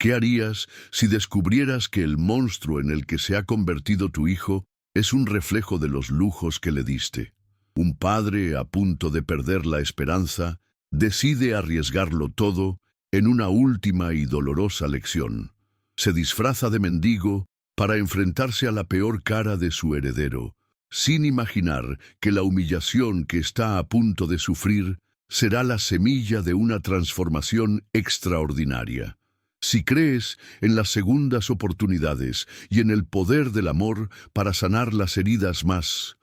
¿Qué harías si descubrieras que el monstruo en el que se ha convertido tu hijo es un reflejo de los lujos que le diste? Un padre a punto de perder la esperanza decide arriesgarlo todo en una última y dolorosa lección. Se disfraza de mendigo para enfrentarse a la peor cara de su heredero, sin imaginar que la humillación que está a punto de sufrir será la semilla de una transformación extraordinaria. Si crees en las segundas oportunidades y en el poder del amor para sanar las heridas más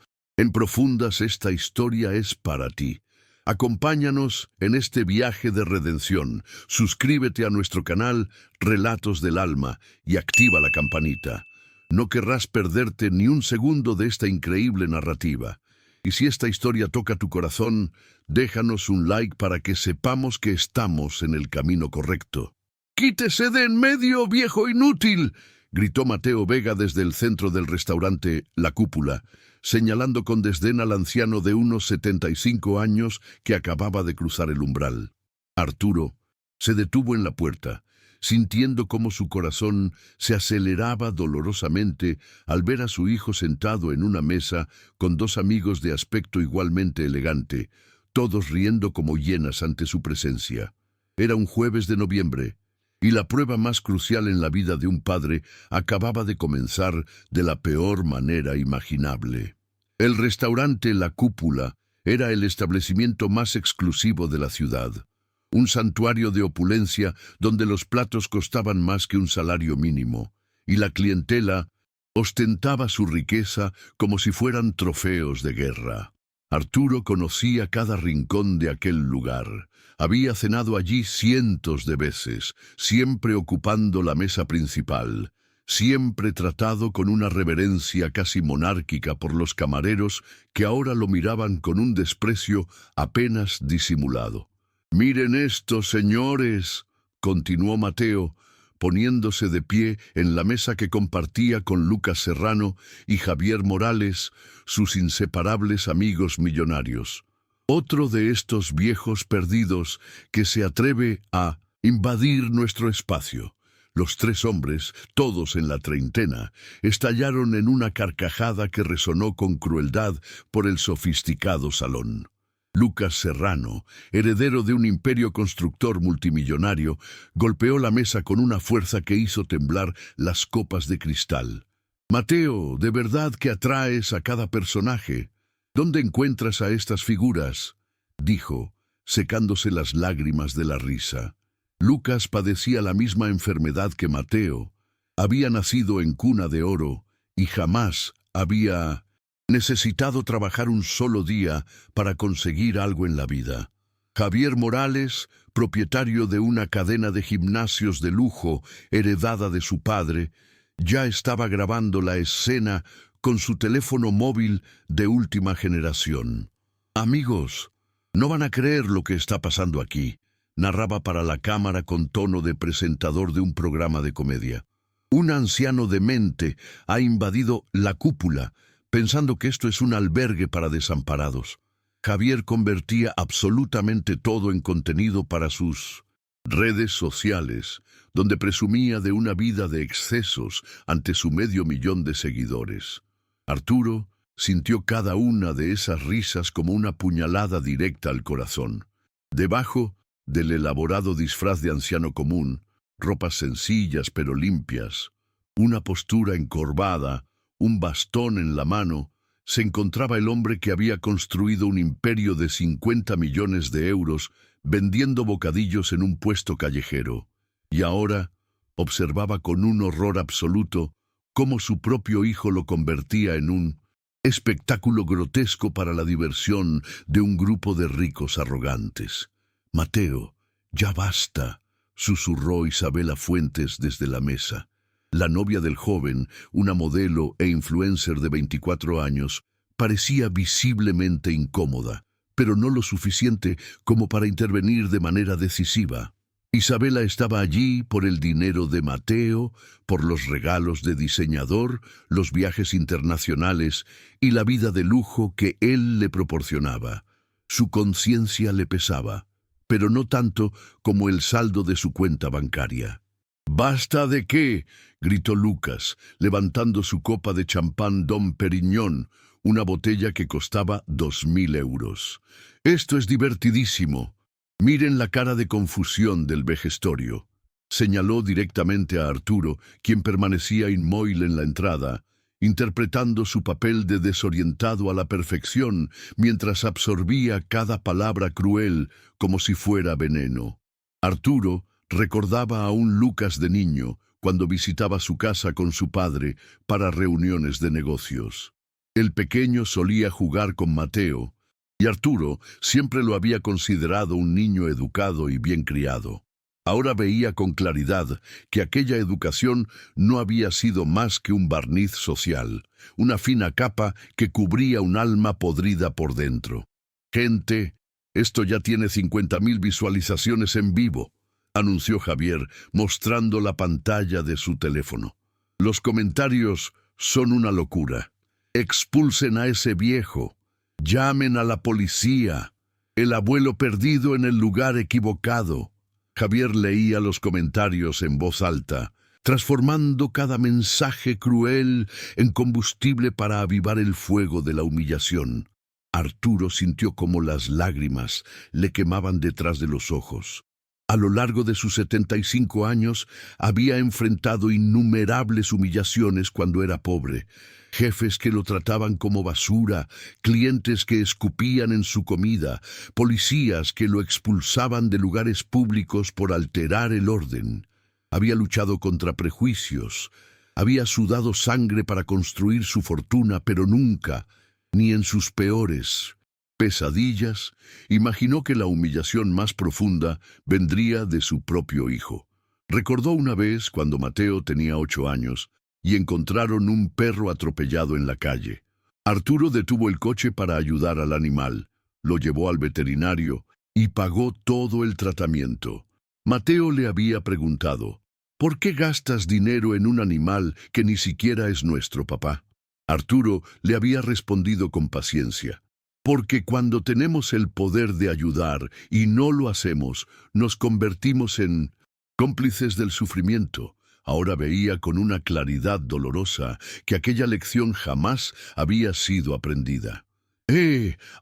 profundas, esta historia es para ti. Acompáñanos en este viaje de redención. Suscríbete a nuestro canal Relatos del Alma y activa la campanita. No querrás perderte ni un segundo de esta increíble narrativa. Y si esta historia toca tu corazón, déjanos un like para que sepamos que estamos en el camino correcto. ¡Quítese de en medio, viejo inútil!, gritó Mateo Vega desde el centro del restaurante La Cúpula, señalando con desdén al anciano de unos 75 años que acababa de cruzar el umbral. Arturo se detuvo en la puerta, sintiendo cómo su corazón se aceleraba dolorosamente al ver a su hijo sentado en una mesa con dos amigos de aspecto igualmente elegante, todos riendo como hienas ante su presencia. Era un jueves de noviembre, y la prueba más crucial en la vida de un padre acababa de comenzar de la peor manera imaginable. El restaurante La Cúpula era el establecimiento más exclusivo de la ciudad, un santuario de opulencia donde los platos costaban más que un salario mínimo, y la clientela ostentaba su riqueza como si fueran trofeos de guerra. Arturo conocía cada rincón de aquel lugar. Había cenado allí cientos de veces, siempre ocupando la mesa principal, siempre tratado con una reverencia casi monárquica por los camareros que ahora lo miraban con un desprecio apenas disimulado. «Miren esto, señores», continuó Mateo, poniéndose de pie en la mesa que compartía con Lucas Serrano y Javier Morales, sus inseparables amigos millonarios. Otro de estos viejos perdidos que se atreve a invadir nuestro espacio. Los tres hombres, todos en la treintena, estallaron en una carcajada que resonó con crueldad por el sofisticado salón. Lucas Serrano, heredero de un imperio constructor multimillonario, golpeó la mesa con una fuerza que hizo temblar las copas de cristal. «Mateo, de verdad que atraes a cada personaje. ¿Dónde encuentras a estas figuras?», dijo, secándose las lágrimas de la risa. Lucas padecía la misma enfermedad que Mateo. Había nacido en cuna de oro y jamás había necesitado trabajar un solo día para conseguir algo en la vida. Javier Morales, propietario de una cadena de gimnasios de lujo heredada de su padre, ya estaba grabando la escena con su teléfono móvil de última generación. «Amigos, no van a creer lo que está pasando aquí», narraba para la cámara con tono de presentador de un programa de comedia. «Un anciano demente ha invadido La Cúpula, pensando que esto es un albergue para desamparados». Javier convertía absolutamente todo en contenido para sus redes sociales, donde presumía de una vida de excesos ante su 500.000 de seguidores. Arturo sintió cada una de esas risas como una puñalada directa al corazón. Debajo del elaborado disfraz de anciano común, ropas sencillas pero limpias, una postura encorvada, un bastón en la mano, se encontraba el hombre que había construido un imperio de 50 millones de euros vendiendo bocadillos en un puesto callejero, y ahora observaba con un horror absoluto cómo su propio hijo lo convertía en un espectáculo grotesco para la diversión de un grupo de ricos arrogantes. «Mateo, ya basta», susurró Isabela Fuentes desde la mesa. La novia del joven, una modelo e influencer de 24 años, parecía visiblemente incómoda, pero no lo suficiente como para intervenir de manera decisiva. Isabela estaba allí por el dinero de Mateo, por los regalos de diseñador, los viajes internacionales y la vida de lujo que él le proporcionaba. Su conciencia le pesaba, pero no tanto como el saldo de su cuenta bancaria. —¿Basta de qué? —gritó Lucas, levantando su copa de champán Dom Periñón, una botella que costaba 2000 euros. —Esto es divertidísimo. Miren la cara de confusión del vejestorio. Señaló directamente a Arturo, quien permanecía inmóvil en la entrada, interpretando su papel de desorientado a la perfección, mientras absorbía cada palabra cruel como si fuera veneno. Arturo recordaba a un Lucas de niño, cuando visitaba su casa con su padre para reuniones de negocios. El pequeño solía jugar con Mateo, y Arturo siempre lo había considerado un niño educado y bien criado. Ahora veía con claridad que aquella educación no había sido más que un barniz social, una fina capa que cubría un alma podrida por dentro. «Gente, esto ya tiene 50.000 visualizaciones en vivo», anunció Javier, mostrando la pantalla de su teléfono. «Los comentarios son una locura. Expulsen a ese viejo. Llamen a la policía. El abuelo perdido en el lugar equivocado». Javier leía los comentarios en voz alta, transformando cada mensaje cruel en combustible para avivar el fuego de la humillación. Arturo sintió como las lágrimas le quemaban detrás de los ojos. A lo largo de sus 75 años había enfrentado innumerables humillaciones cuando era pobre. Jefes que lo trataban como basura, clientes que escupían en su comida, policías que lo expulsaban de lugares públicos por alterar el orden. Había luchado contra prejuicios, había sudado sangre para construir su fortuna, pero nunca, ni en sus peores pesadillas, imaginó que la humillación más profunda vendría de su propio hijo. Recordó una vez cuando Mateo tenía 8 años y encontraron un perro atropellado en la calle. Arturo detuvo el coche para ayudar al animal, lo llevó al veterinario y pagó todo el tratamiento. Mateo le había preguntado, «¿Por qué gastas dinero en un animal que ni siquiera es nuestro, papá?» Arturo le había respondido con paciencia, «Porque cuando tenemos el poder de ayudar y no lo hacemos, nos convertimos en cómplices del sufrimiento». Ahora veía con una claridad dolorosa que aquella lección jamás había sido aprendida.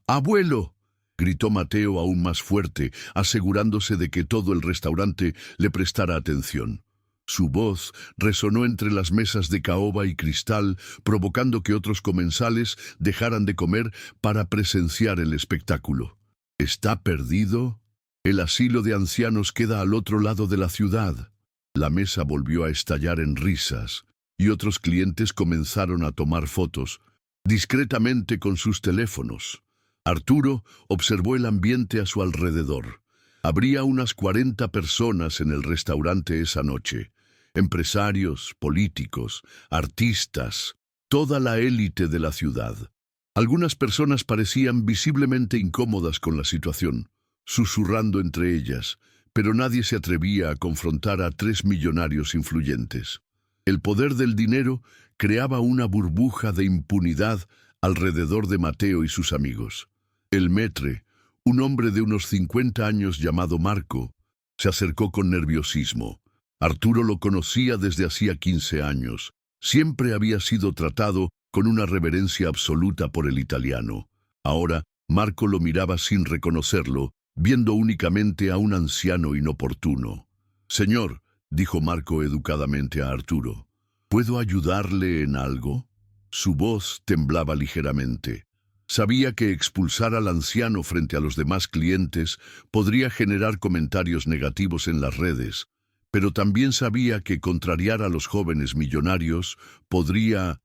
¡Abuelo!», gritó Mateo aún más fuerte, asegurándose de que todo el restaurante le prestara atención. Su voz resonó entre las mesas de caoba y cristal, provocando que otros comensales dejaran de comer para presenciar el espectáculo. «¿Está perdido? El asilo de ancianos queda al otro lado de la ciudad». La mesa volvió a estallar en risas, y otros clientes comenzaron a tomar fotos, discretamente con sus teléfonos. Arturo observó el ambiente a su alrededor. Habría unas 40 personas en el restaurante esa noche. Empresarios, políticos, artistas, toda la élite de la ciudad. Algunas personas parecían visiblemente incómodas con la situación, susurrando entre ellas, pero nadie se atrevía a confrontar a 3 millonarios influyentes. El poder del dinero creaba una burbuja de impunidad alrededor de Mateo y sus amigos. El maître, un hombre de unos 50 años llamado Marco, se acercó con nerviosismo. Arturo lo conocía desde hacía 15 años. Siempre había sido tratado con una reverencia absoluta por el italiano. Ahora, Marco lo miraba sin reconocerlo, viendo únicamente a un anciano inoportuno. «Señor», dijo Marco educadamente a Arturo, «¿puedo ayudarle en algo?» Su voz temblaba ligeramente. Sabía que expulsar al anciano frente a los demás clientes podría generar comentarios negativos en las redes, pero también sabía que contrariar a los jóvenes millonarios podría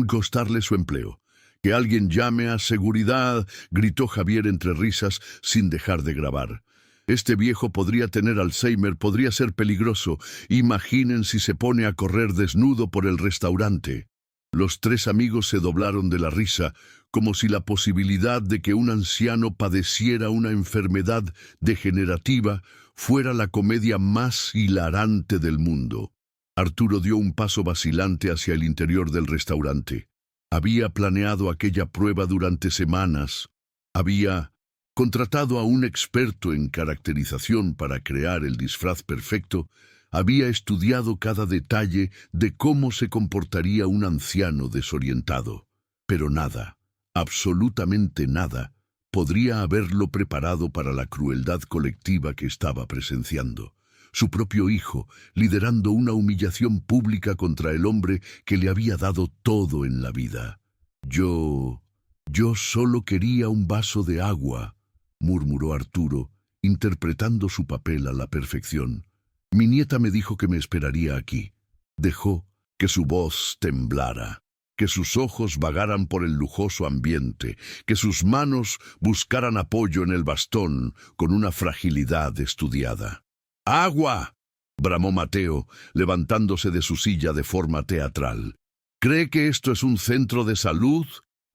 costarle su empleo. «Que alguien llame a seguridad», gritó Javier entre risas sin dejar de grabar. «Este viejo podría tener Alzheimer, podría ser peligroso. Imaginen si se pone a correr desnudo por el restaurante». Los 3 amigos se doblaron de la risa, como si la posibilidad de que un anciano padeciera una enfermedad degenerativa fuera la comedia más hilarante del mundo. Arturo dio un paso vacilante hacia el interior del restaurante. Había planeado aquella prueba durante semanas. Había contratado a un experto en caracterización para crear el disfraz perfecto. Había estudiado cada detalle de cómo se comportaría un anciano desorientado. Pero nada, absolutamente nada, podría haberlo preparado para la crueldad colectiva que estaba presenciando. Su propio hijo, liderando una humillación pública contra el hombre que le había dado todo en la vida. Yo solo quería un vaso de agua, murmuró Arturo, interpretando su papel a la perfección. Mi nieta me dijo que me esperaría aquí. Dejó que su voz temblara, que sus ojos vagaran por el lujoso ambiente, que sus manos buscaran apoyo en el bastón con una fragilidad estudiada. ¡Agua!, bramó Mateo, levantándose de su silla de forma teatral. ¿Cree que esto es un centro de salud?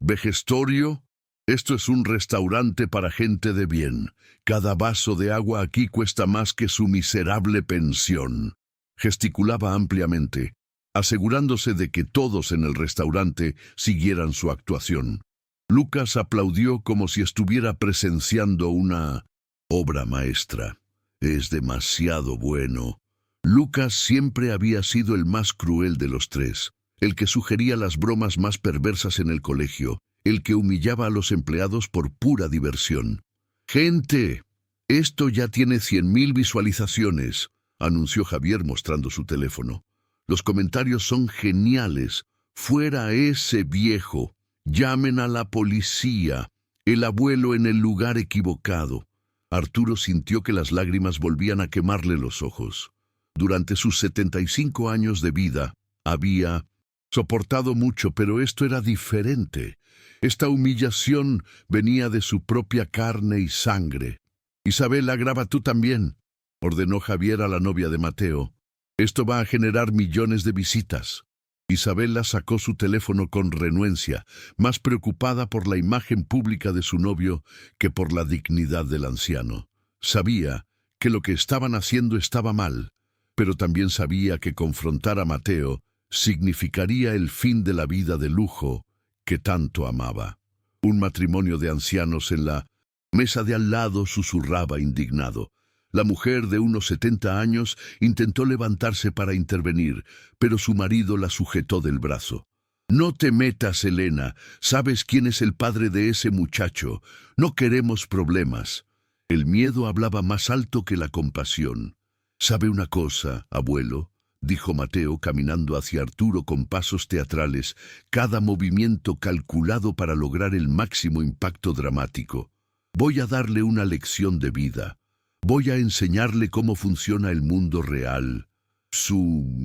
¿Vejestorio? Esto es un restaurante para gente de bien. Cada vaso de agua aquí cuesta más que su miserable pensión. Gesticulaba ampliamente, asegurándose de que todos en el restaurante siguieran su actuación. Lucas aplaudió como si estuviera presenciando una obra maestra. Es demasiado bueno. Lucas siempre había sido el más cruel de los tres, el que sugería las bromas más perversas en el colegio, el que humillaba a los empleados por pura diversión. «Gente, esto ya tiene 100.000 visualizaciones», anunció Javier mostrando su teléfono. «Los comentarios son geniales. Fuera ese viejo. Llamen a la policía. El abuelo en el lugar equivocado». Arturo sintió que las lágrimas volvían a quemarle los ojos. Durante sus 75 años de vida, había soportado mucho, pero esto era diferente. Esta humillación venía de su propia carne y sangre. «Isabela, graba tú también», ordenó Javier a la novia de Mateo. «Esto va a generar millones de visitas». Isabela sacó su teléfono con renuencia, más preocupada por la imagen pública de su novio que por la dignidad del anciano. Sabía que lo que estaban haciendo estaba mal, pero también sabía que confrontar a Mateo significaría el fin de la vida de lujo que tanto amaba. Un matrimonio de ancianos en la mesa de al lado susurraba indignado. La mujer de unos 70 años intentó levantarse para intervenir, pero su marido la sujetó del brazo. «No te metas, Elena. Sabes quién es el padre de ese muchacho. No queremos problemas». El miedo hablaba más alto que la compasión. «¿Sabe una cosa, abuelo?», dijo Mateo caminando hacia Arturo con pasos teatrales, cada movimiento calculado para lograr el máximo impacto dramático. «Voy a darle una lección de vida. Voy a enseñarle cómo funciona el mundo real». Su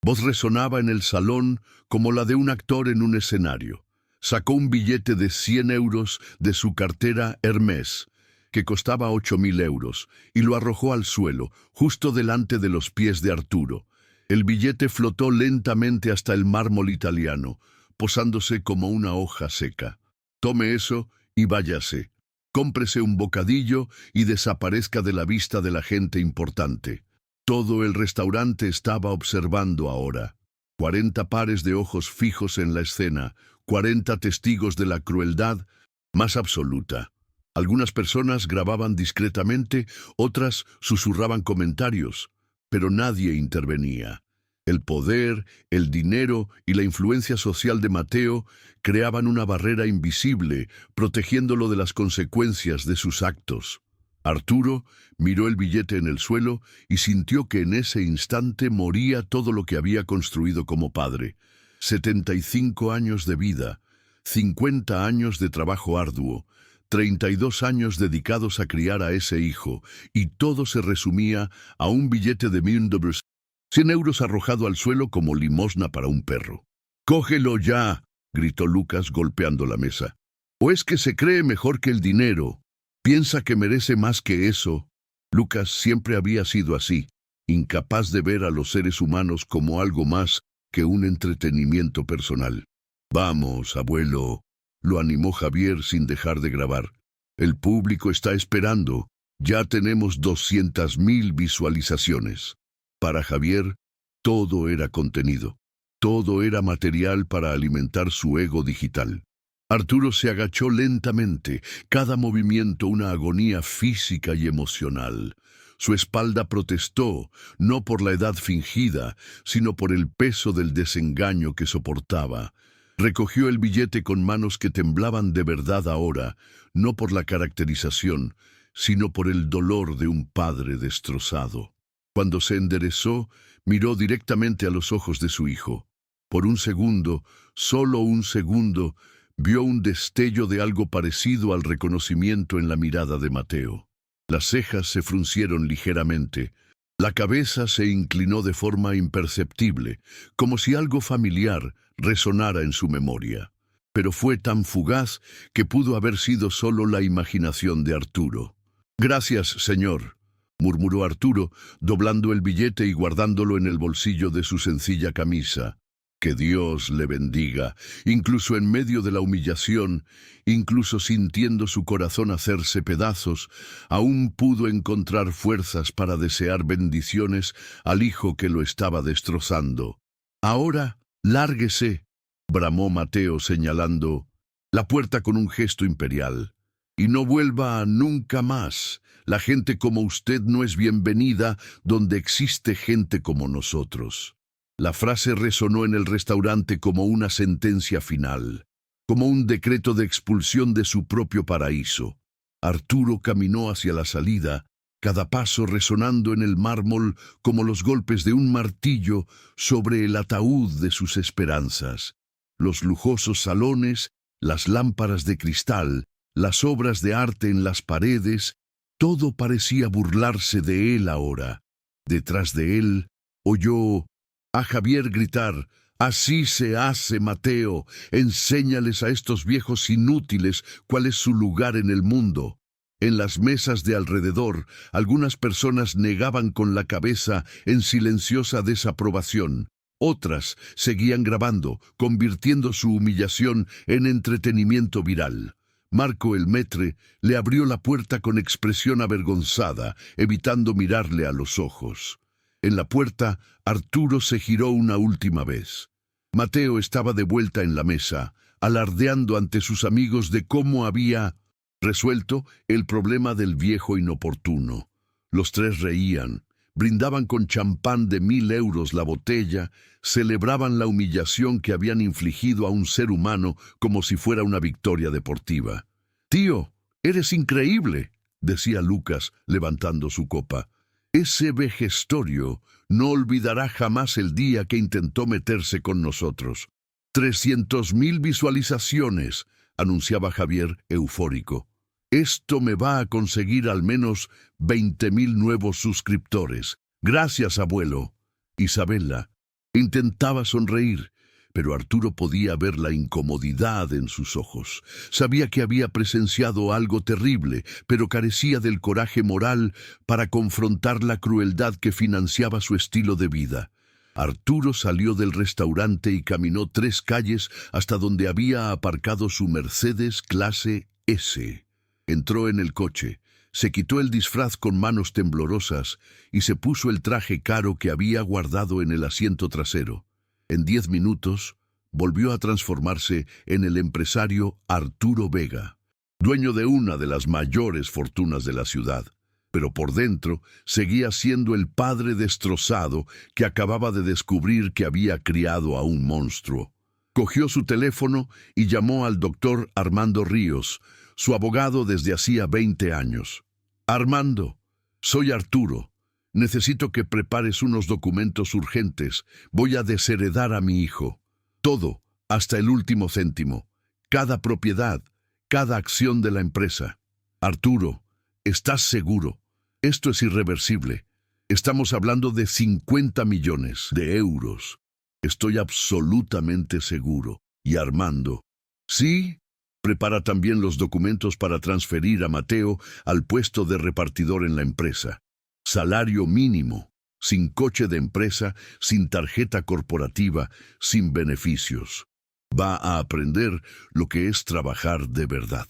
voz resonaba en el salón como la de un actor en un escenario. Sacó un billete de 100 euros de su cartera Hermès, que costaba 8.000 euros, y lo arrojó al suelo, justo delante de los pies de Arturo. El billete flotó lentamente hasta el mármol italiano, posándose como una hoja seca. «Tome eso y váyase. Cómprese un bocadillo y desaparezca de la vista de la gente importante». Todo el restaurante estaba observando ahora. 40 pares de ojos fijos en la escena, 40 testigos de la crueldad más absoluta. Algunas personas grababan discretamente, otras susurraban comentarios, pero nadie intervenía. El poder, el dinero y la influencia social de Mateo creaban una barrera invisible, protegiéndolo de las consecuencias de sus actos. Arturo miró el billete en el suelo y sintió que en ese instante moría todo lo que había construido como padre. 75 años de vida, 50 años de trabajo arduo, 32 años dedicados a criar a ese hijo, y todo se resumía a un billete de 100 euros arrojado al suelo como limosna para un perro. «¡Cógelo ya!», gritó Lucas golpeando la mesa. «¿O es que se cree mejor que el dinero? ¿Piensa que merece más que eso?». Lucas siempre había sido así, incapaz de ver a los seres humanos como algo más que un entretenimiento personal. «Vamos, abuelo», lo animó Javier sin dejar de grabar. «El público está esperando. Ya tenemos 200.000 visualizaciones». Para Javier, todo era contenido. Todo era material para alimentar su ego digital. Arturo se agachó lentamente, cada movimiento una agonía física y emocional. Su espalda protestó, no por la edad fingida, sino por el peso del desengaño que soportaba. Recogió el billete con manos que temblaban de verdad ahora, no por la caracterización, sino por el dolor de un padre destrozado. Cuando se enderezó, miró directamente a los ojos de su hijo. Por un segundo, solo un segundo, vio un destello de algo parecido al reconocimiento en la mirada de Mateo. Las cejas se fruncieron ligeramente. La cabeza se inclinó de forma imperceptible, como si algo familiar resonara en su memoria. Pero fue tan fugaz que pudo haber sido solo la imaginación de Arturo. «Gracias, señor», murmuró Arturo, doblando el billete y guardándolo en el bolsillo de su sencilla camisa. «Que Dios le bendiga», incluso en medio de la humillación, incluso sintiendo su corazón hacerse pedazos, aún pudo encontrar fuerzas para desear bendiciones al hijo que lo estaba destrozando. «Ahora, lárguese», bramó Mateo señalando la puerta con un gesto imperial. «Y no vuelva nunca más. La gente como usted no es bienvenida donde existe gente como nosotros». La frase resonó en el restaurante como una sentencia final, como un decreto de expulsión de su propio paraíso. Arturo caminó hacia la salida, cada paso resonando en el mármol como los golpes de un martillo sobre el ataúd de sus esperanzas. Los lujosos salones, las lámparas de cristal, las obras de arte en las paredes, todo parecía burlarse de él ahora. Detrás de él, oyó a Javier gritar: «Así se hace, Mateo. Enséñales a estos viejos inútiles cuál es su lugar en el mundo». En las mesas de alrededor, algunas personas negaban con la cabeza en silenciosa desaprobación. Otras seguían grabando, convirtiendo su humillación en entretenimiento viral. Marco el Maître le abrió la puerta con expresión avergonzada, evitando mirarle a los ojos. En la puerta, Arturo se giró una última vez. Mateo estaba de vuelta en la mesa, alardeando ante sus amigos de cómo había resuelto el problema del viejo inoportuno. Los tres reían, brindaban con champán de 1000 euros la botella, celebraban la humillación que habían infligido a un ser humano como si fuera una victoria deportiva. «Tío, eres increíble», decía Lucas, levantando su copa. «Ese vejestorio no olvidará jamás el día que intentó meterse con nosotros». 300.000 visualizaciones, anunciaba Javier, eufórico. «Esto me va a conseguir al menos 20.000 nuevos suscriptores. Gracias, abuelo». Isabela intentaba sonreír, pero Arturo podía ver la incomodidad en sus ojos. Sabía que había presenciado algo terrible, pero carecía del coraje moral para confrontar la crueldad que financiaba su estilo de vida. Arturo salió del restaurante y caminó 3 calles hasta donde había aparcado su Mercedes clase S. Entró en el coche, se quitó el disfraz con manos temblorosas y se puso el traje caro que había guardado en el asiento trasero. En 10 minutos, volvió a transformarse en el empresario Arturo Vega, dueño de una de las mayores fortunas de la ciudad. Pero por dentro seguía siendo el padre destrozado que acababa de descubrir que había criado a un monstruo. Cogió su teléfono y llamó al doctor Armando Ríos, su abogado desde hacía 20 años. «Armando, soy Arturo. Necesito que prepares unos documentos urgentes. Voy a desheredar a mi hijo. Todo, hasta el último céntimo. Cada propiedad, cada acción de la empresa. Arturo, ¿estás seguro? Esto es irreversible. Estamos hablando de 50 millones de euros. Estoy absolutamente seguro». Y Armando: «Sí, prepara también los documentos para transferir a Mateo al puesto de repartidor en la empresa. Salario mínimo, sin coche de empresa, sin tarjeta corporativa, sin beneficios. Va a aprender lo que es trabajar de verdad».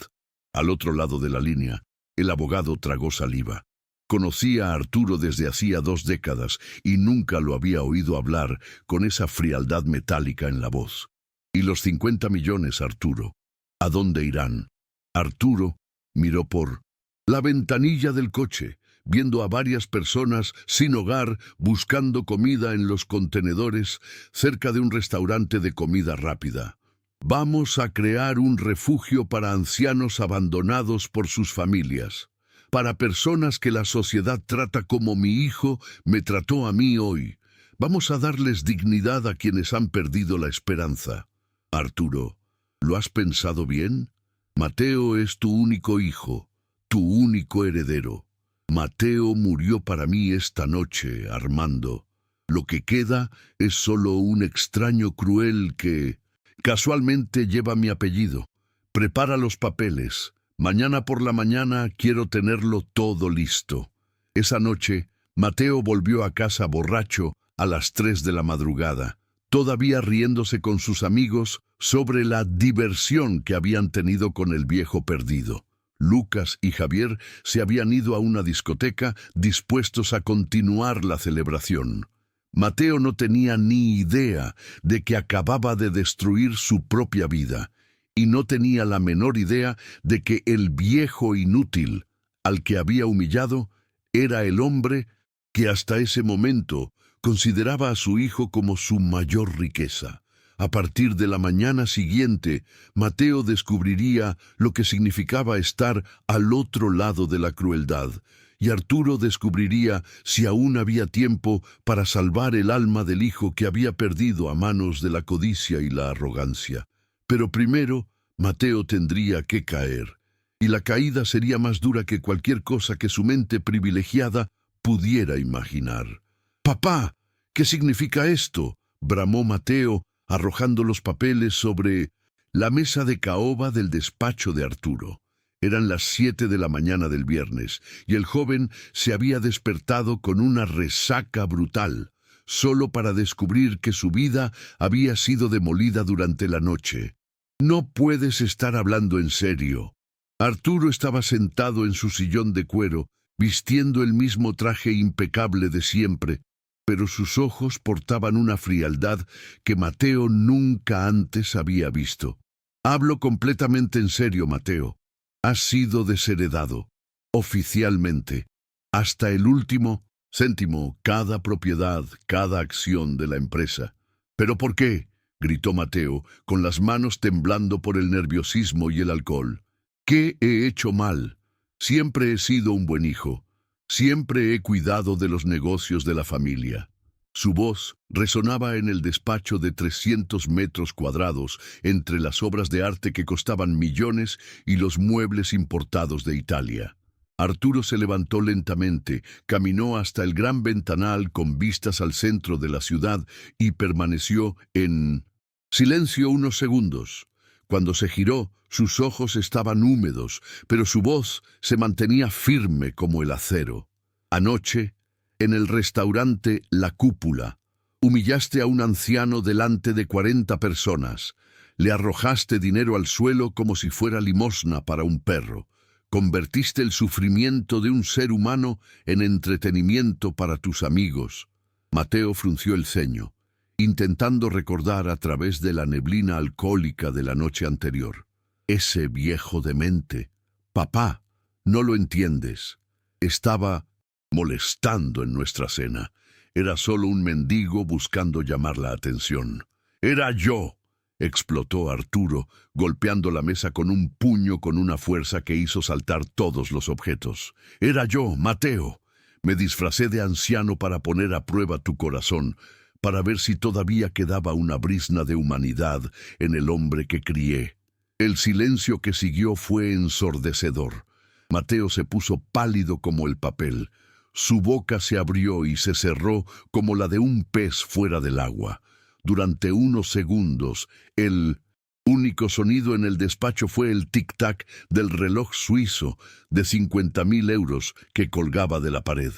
Al otro lado de la línea, el abogado tragó saliva. Conocía a Arturo desde hacía 2 décadas y nunca lo había oído hablar con esa frialdad metálica en la voz. «¿Y los 50 millones, Arturo? ¿A dónde irán?» Arturo miró por la ventanilla del coche, viendo a varias personas sin hogar buscando comida en los contenedores cerca de un restaurante de comida rápida. Vamos a crear un refugio para ancianos abandonados por sus familias, para personas que la sociedad trata como mi hijo me trató a mí hoy. Vamos a darles dignidad a quienes han perdido la esperanza. Arturo, ¿lo has pensado bien? Mateo es tu único hijo, tu único heredero. Mateo murió para mí esta noche, Armando. Lo que queda es solo un extraño cruel que casualmente lleva mi apellido. Prepara los papeles. Mañana por la mañana quiero tenerlo todo listo. Esa noche, Mateo volvió a casa borracho a las 3 de la madrugada, todavía riéndose con sus amigos sobre la diversión que habían tenido con el viejo perdido. Lucas y Javier se habían ido a una discoteca dispuestos a continuar la celebración. Mateo no tenía ni idea de que acababa de destruir su propia vida, y no tenía la menor idea de que el viejo inútil al que había humillado era el hombre que hasta ese momento consideraba a su hijo como su mayor riqueza. A partir de la mañana siguiente, Mateo descubriría lo que significaba estar al otro lado de la crueldad, y Arturo descubriría si aún había tiempo para salvar el alma del hijo que había perdido a manos de la codicia y la arrogancia. Pero primero, Mateo tendría que caer, y la caída sería más dura que cualquier cosa que su mente privilegiada pudiera imaginar. «¡Papá! ¿Qué significa esto?», bramó Mateo, arrojando los papeles sobre la mesa de caoba del despacho de Arturo. Eran las 7 de la mañana del viernes, y el joven se había despertado con una resaca brutal, solo para descubrir que su vida había sido demolida durante la noche. «No puedes estar hablando en serio». Arturo estaba sentado en su sillón de cuero, vistiendo el mismo traje impecable de siempre, pero sus ojos portaban una frialdad que Mateo nunca antes había visto. «Hablo completamente en serio, Mateo. Has sido desheredado, oficialmente, hasta el último céntimo, cada propiedad, cada acción de la empresa». «¿Pero por qué?», gritó Mateo, con las manos temblando por el nerviosismo y el alcohol. «¿Qué he hecho mal? Siempre he sido un buen hijo. Siempre he cuidado de los negocios de la familia». Su voz resonaba en el despacho de 300 metros cuadrados, entre las obras de arte que costaban millones y los muebles importados de Italia. Arturo se levantó lentamente, caminó hasta el gran ventanal con vistas al centro de la ciudad y permaneció en silencio unos segundos. Cuando se giró, sus ojos estaban húmedos, pero su voz se mantenía firme como el acero. «Anoche, en el restaurante La Cúpula, humillaste a un anciano delante de 40 personas. Le arrojaste dinero al suelo como si fuera limosna para un perro. Convertiste el sufrimiento de un ser humano en entretenimiento para tus amigos». Mateo frunció el ceño, intentando recordar a través de la neblina alcohólica de la noche anterior. «Ese viejo demente. Papá, no lo entiendes. Estaba molestando en nuestra cena. Era solo un mendigo buscando llamar la atención». «Era yo», explotó Arturo, golpeando la mesa con un puño con una fuerza que hizo saltar todos los objetos. «Era yo, Mateo. Me disfracé de anciano para poner a prueba tu corazón, para ver si todavía quedaba una brizna de humanidad en el hombre que crié». El silencio que siguió fue ensordecedor. Mateo se puso pálido como el papel. Su boca se abrió y se cerró como la de un pez fuera del agua. Durante unos segundos, el único sonido en el despacho fue el tic-tac del reloj suizo de 50.000 euros que colgaba de la pared.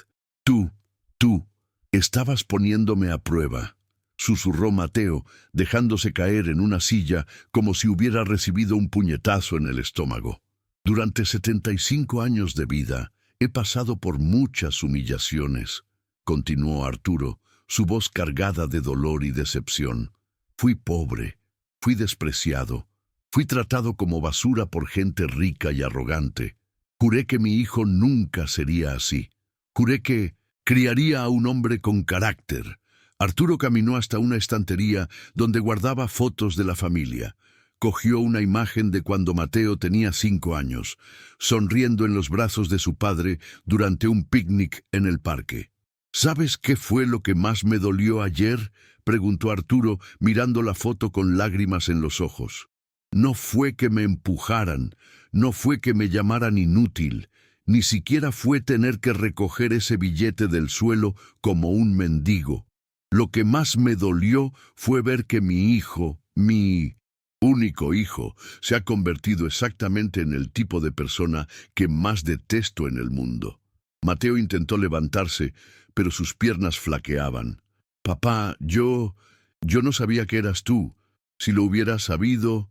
Tú, estabas poniéndome a prueba», susurró Mateo, dejándose caer en una silla como si hubiera recibido un puñetazo en el estómago. «Durante 75 años de vida, he pasado por muchas humillaciones», continuó Arturo, su voz cargada de dolor y decepción. «Fui pobre, fui despreciado, fui tratado como basura por gente rica y arrogante. Juré que mi hijo nunca sería así. Juré que criaría a un hombre con carácter. Arturo caminó hasta una estantería donde guardaba fotos de la familia. Cogió una imagen de cuando Mateo tenía 5 años, sonriendo en los brazos de su padre durante un picnic en el parque. ¿Sabes qué fue lo que más me dolió ayer?, preguntó Arturo, mirando la foto con lágrimas en los ojos. No fue que me empujaran, no fue que me llamaran inútil, ni siquiera fue tener que recoger ese billete del suelo como un mendigo. Lo que más me dolió fue ver que mi hijo, mi único hijo, se ha convertido exactamente en el tipo de persona que más detesto en el mundo. Mateo intentó levantarse, pero sus piernas flaqueaban. Papá, yo no sabía que eras tú. Si lo hubiera sabido,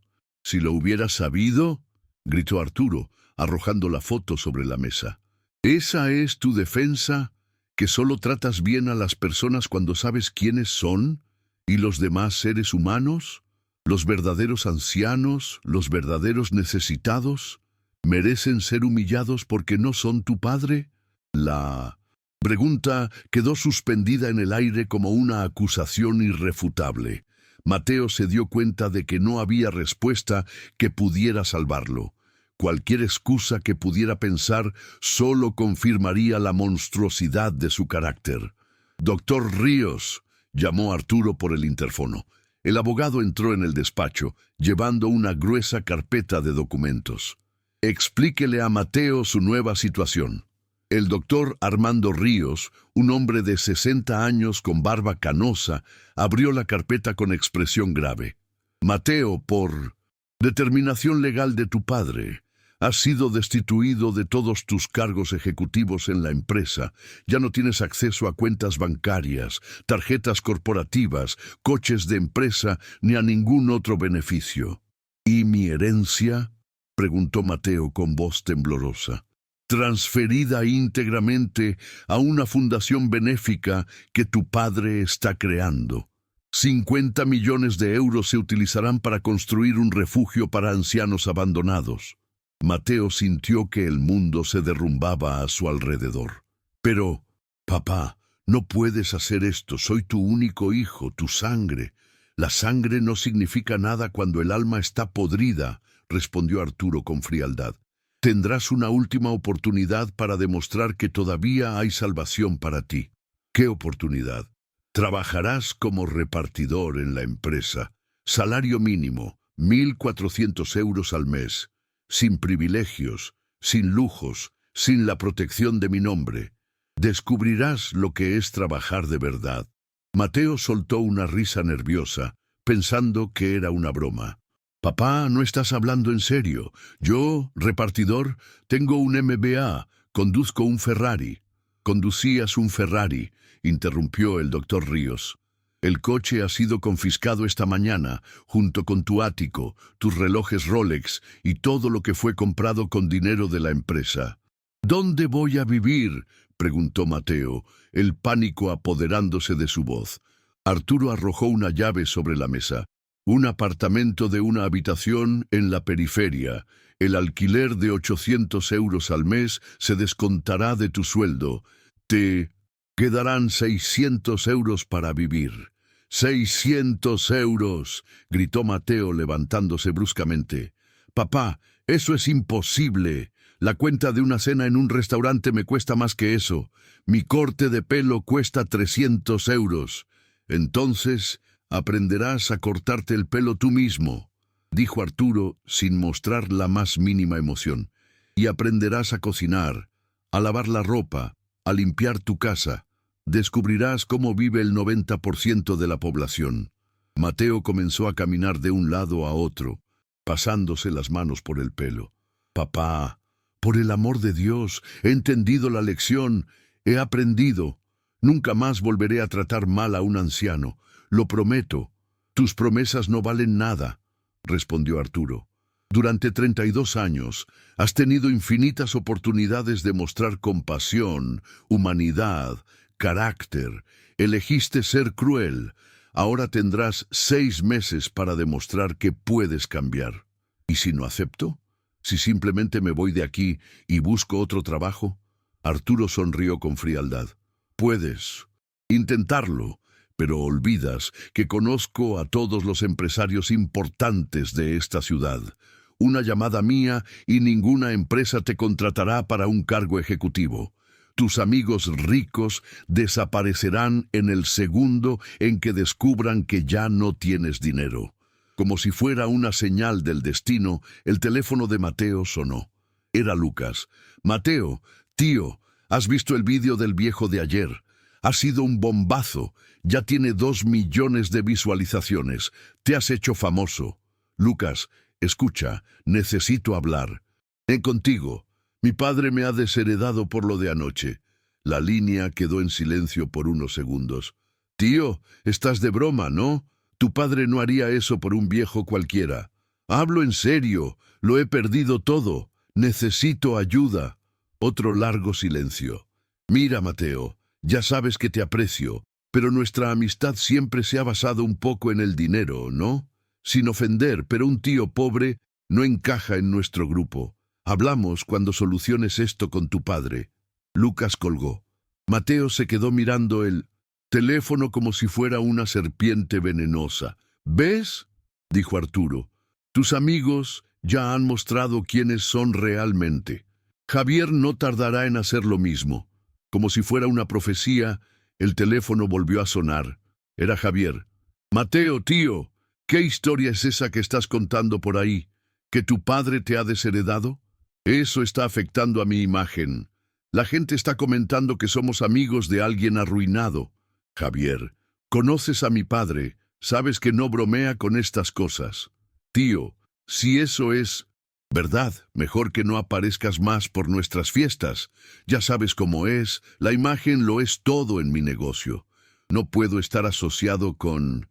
gritó Arturo, arrojando la foto sobre la mesa. ¿Esa es tu defensa? ¿Que solo tratas bien a las personas cuando sabes quiénes son? ¿Y los demás seres humanos? ¿Los verdaderos ancianos, los verdaderos necesitados, merecen ser humillados porque no son tu padre? La pregunta quedó suspendida en el aire como una acusación irrefutable. Mateo se dio cuenta de que no había respuesta que pudiera salvarlo. Cualquier excusa que pudiera pensar solo confirmaría la monstruosidad de su carácter. «Doctor Ríos», llamó Arturo por el interfono. El abogado entró en el despacho, llevando una gruesa carpeta de documentos. «Explíquele a Mateo su nueva situación». El doctor Armando Ríos, un hombre de 60 años con barba canosa, abrió la carpeta con expresión grave. «Mateo, por determinación legal de tu padre, has sido destituido de todos tus cargos ejecutivos en la empresa. Ya no tienes acceso a cuentas bancarias, tarjetas corporativas, coches de empresa, ni a ningún otro beneficio». «¿Y mi herencia?», preguntó Mateo con voz temblorosa. «Transferida íntegramente a una fundación benéfica que tu padre está creando. 50 millones de euros se utilizarán para construir un refugio para ancianos abandonados». Mateo sintió que el mundo se derrumbaba a su alrededor. «Pero, papá, no puedes hacer esto. Soy tu único hijo, tu sangre. La sangre no significa nada cuando el alma está podrida», respondió Arturo con frialdad. «Tendrás una última oportunidad para demostrar que todavía hay salvación para ti». «¿Qué oportunidad?». «Trabajarás como repartidor en la empresa. Salario mínimo, 1.400 euros al mes. Sin privilegios, sin lujos, sin la protección de mi nombre. Descubrirás lo que es trabajar de verdad». Mateo soltó una risa nerviosa, pensando que era una broma. «Papá, no estás hablando en serio. Yo, repartidor, tengo un MBA, conduzco un Ferrari». «Conducías un Ferrari», interrumpió el doctor Ríos. «El coche ha sido confiscado esta mañana, junto con tu ático, tus relojes Rolex y todo lo que fue comprado con dinero de la empresa». «¿Dónde voy a vivir?», preguntó Mateo, el pánico apoderándose de su voz. Arturo arrojó una llave sobre la mesa. «Un apartamento de una habitación en la periferia. El alquiler de 800 euros al mes se descontará de tu sueldo. Te quedarán 600 euros para vivir». «¡600 euros!», gritó Mateo levantándose bruscamente. «Papá, eso es imposible. La cuenta de una cena en un restaurante me cuesta más que eso. Mi corte de pelo cuesta 300 euros. Entonces aprenderás a cortarte el pelo tú mismo», dijo Arturo sin mostrar la más mínima emoción. «Y aprenderás a cocinar, a lavar la ropa, a limpiar tu casa. Descubrirás cómo vive el 90% de la población». Mateo comenzó a caminar de un lado a otro, pasándose las manos por el pelo. «Papá, por el amor de Dios, he entendido la lección, he aprendido. Nunca más volveré a tratar mal a un anciano. Lo prometo». «Tus promesas no valen nada», respondió Arturo. «Durante 32 años has tenido infinitas oportunidades de mostrar compasión, humanidad, carácter. Elegiste ser cruel. Ahora tendrás 6 meses para demostrar que puedes cambiar». «¿Y si no acepto? ¿Si simplemente me voy de aquí y busco otro trabajo?». Arturo sonrió con frialdad. Puedes intentarlo, pero olvidas que conozco a todos los empresarios importantes de esta ciudad. Una llamada mía y ninguna empresa te contratará para un cargo ejecutivo. Tus amigos ricos desaparecerán en el segundo en que descubran que ya no tienes dinero. Como si fuera una señal del destino, el teléfono de Mateo sonó. Era Lucas. Mateo, tío, ¿has visto el vídeo del viejo de ayer? Ha sido un bombazo. Ya tiene 2 millones de visualizaciones. Te has hecho famoso. Lucas, escucha, necesito hablar. Contigo. Mi padre me ha desheredado por lo de anoche. La línea quedó en silencio por unos segundos. Tío, estás de broma, ¿no? Tu padre no haría eso por un viejo cualquiera. Hablo en serio. Lo he perdido todo. Necesito ayuda. Otro largo silencio. Mira, Mateo, ya sabes que te aprecio, pero nuestra amistad siempre se ha basado un poco en el dinero, ¿no? Sin ofender, pero un tío pobre no encaja en nuestro grupo. Hablamos cuando soluciones esto con tu padre. Lucas colgó. Mateo se quedó mirando el teléfono como si fuera una serpiente venenosa. ¿Ves? Dijo Arturo. Tus amigos ya han mostrado quiénes son realmente. Javier no tardará en hacer lo mismo. Como si fuera una profecía, el teléfono volvió a sonar. Era Javier. Mateo, tío, ¿qué historia es esa que estás contando por ahí? ¿Que tu padre te ha desheredado? Eso está afectando a mi imagen. La gente está comentando que somos amigos de alguien arruinado. Javier, conoces a mi padre, sabes que no bromea con estas cosas. Tío, si eso es verdad, mejor que no aparezcas más por nuestras fiestas. Ya sabes cómo es, la imagen lo es todo en mi negocio. No puedo estar asociado con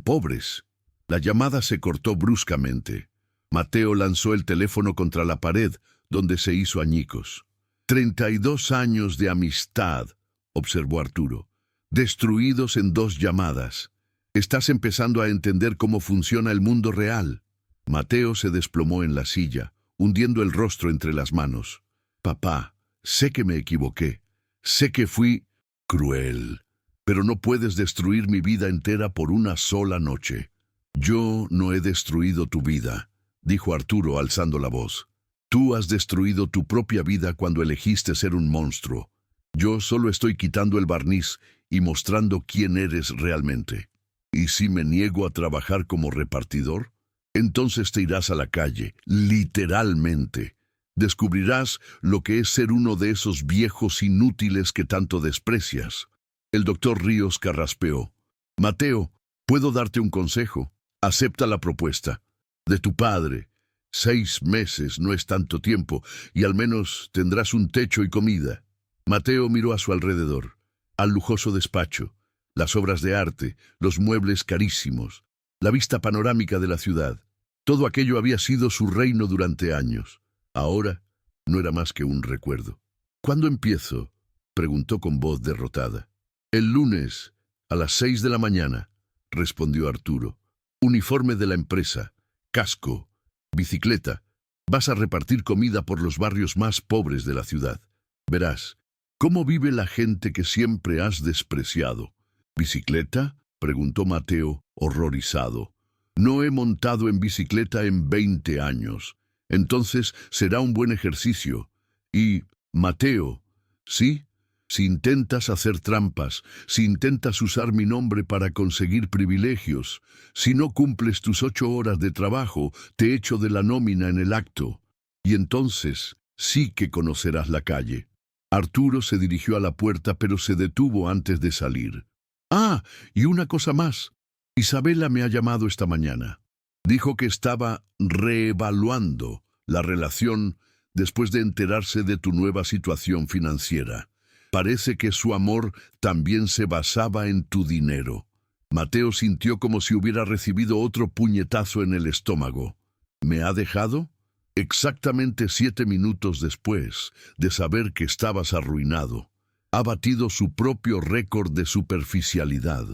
pobres. La llamada se cortó bruscamente. Mateo lanzó el teléfono contra la pared, donde se hizo añicos. 32 años de amistad, observó Arturo, destruidos en 2 llamadas. Estás empezando a entender cómo funciona el mundo real. Mateo se desplomó en la silla, hundiendo el rostro entre las manos. Papá, sé que me equivoqué. Sé que fui cruel. Pero no puedes destruir mi vida entera por una sola noche. Yo no he destruido tu vida, dijo Arturo alzando la voz. Tú has destruido tu propia vida cuando elegiste ser un monstruo. Yo solo estoy quitando el barniz y mostrando quién eres realmente. ¿Y si me niego a trabajar como repartidor? Entonces te irás a la calle, literalmente. Descubrirás lo que es ser uno de esos viejos inútiles que tanto desprecias. El doctor Ríos carraspeó. Mateo, puedo darte un consejo. Acepta la propuesta. De tu padre. 6 meses no es tanto tiempo, y al menos tendrás un techo y comida. Mateo miró a su alrededor, al lujoso despacho, las obras de arte, los muebles carísimos, la vista panorámica de la ciudad. Todo aquello había sido su reino durante años. Ahora no era más que un recuerdo. ¿Cuándo empiezo?, preguntó con voz derrotada. El lunes, a las 6 de la mañana, respondió Arturo. Uniforme de la empresa, casco, bicicleta. Vas a repartir comida por los barrios más pobres de la ciudad. Verás, ¿cómo vive la gente que siempre has despreciado? ¿Bicicleta?, preguntó Mateo, horrorizado. No he montado en bicicleta en 20 años. Entonces será un buen ejercicio. Y, Mateo, ¿sí? Si intentas hacer trampas, si intentas usar mi nombre para conseguir privilegios, si no cumples tus 8 horas de trabajo, te echo de la nómina en el acto. Y entonces sí que conocerás la calle. Arturo se dirigió a la puerta, pero se detuvo antes de salir. Ah, y una cosa más. Isabela me ha llamado esta mañana. Dijo que estaba reevaluando la relación después de enterarse de tu nueva situación financiera. Parece que su amor también se basaba en tu dinero. Mateo sintió como si hubiera recibido otro puñetazo en el estómago. ¿Me ha dejado? Exactamente 7 minutos después de saber que estabas arruinado. Ha batido su propio récord de superficialidad.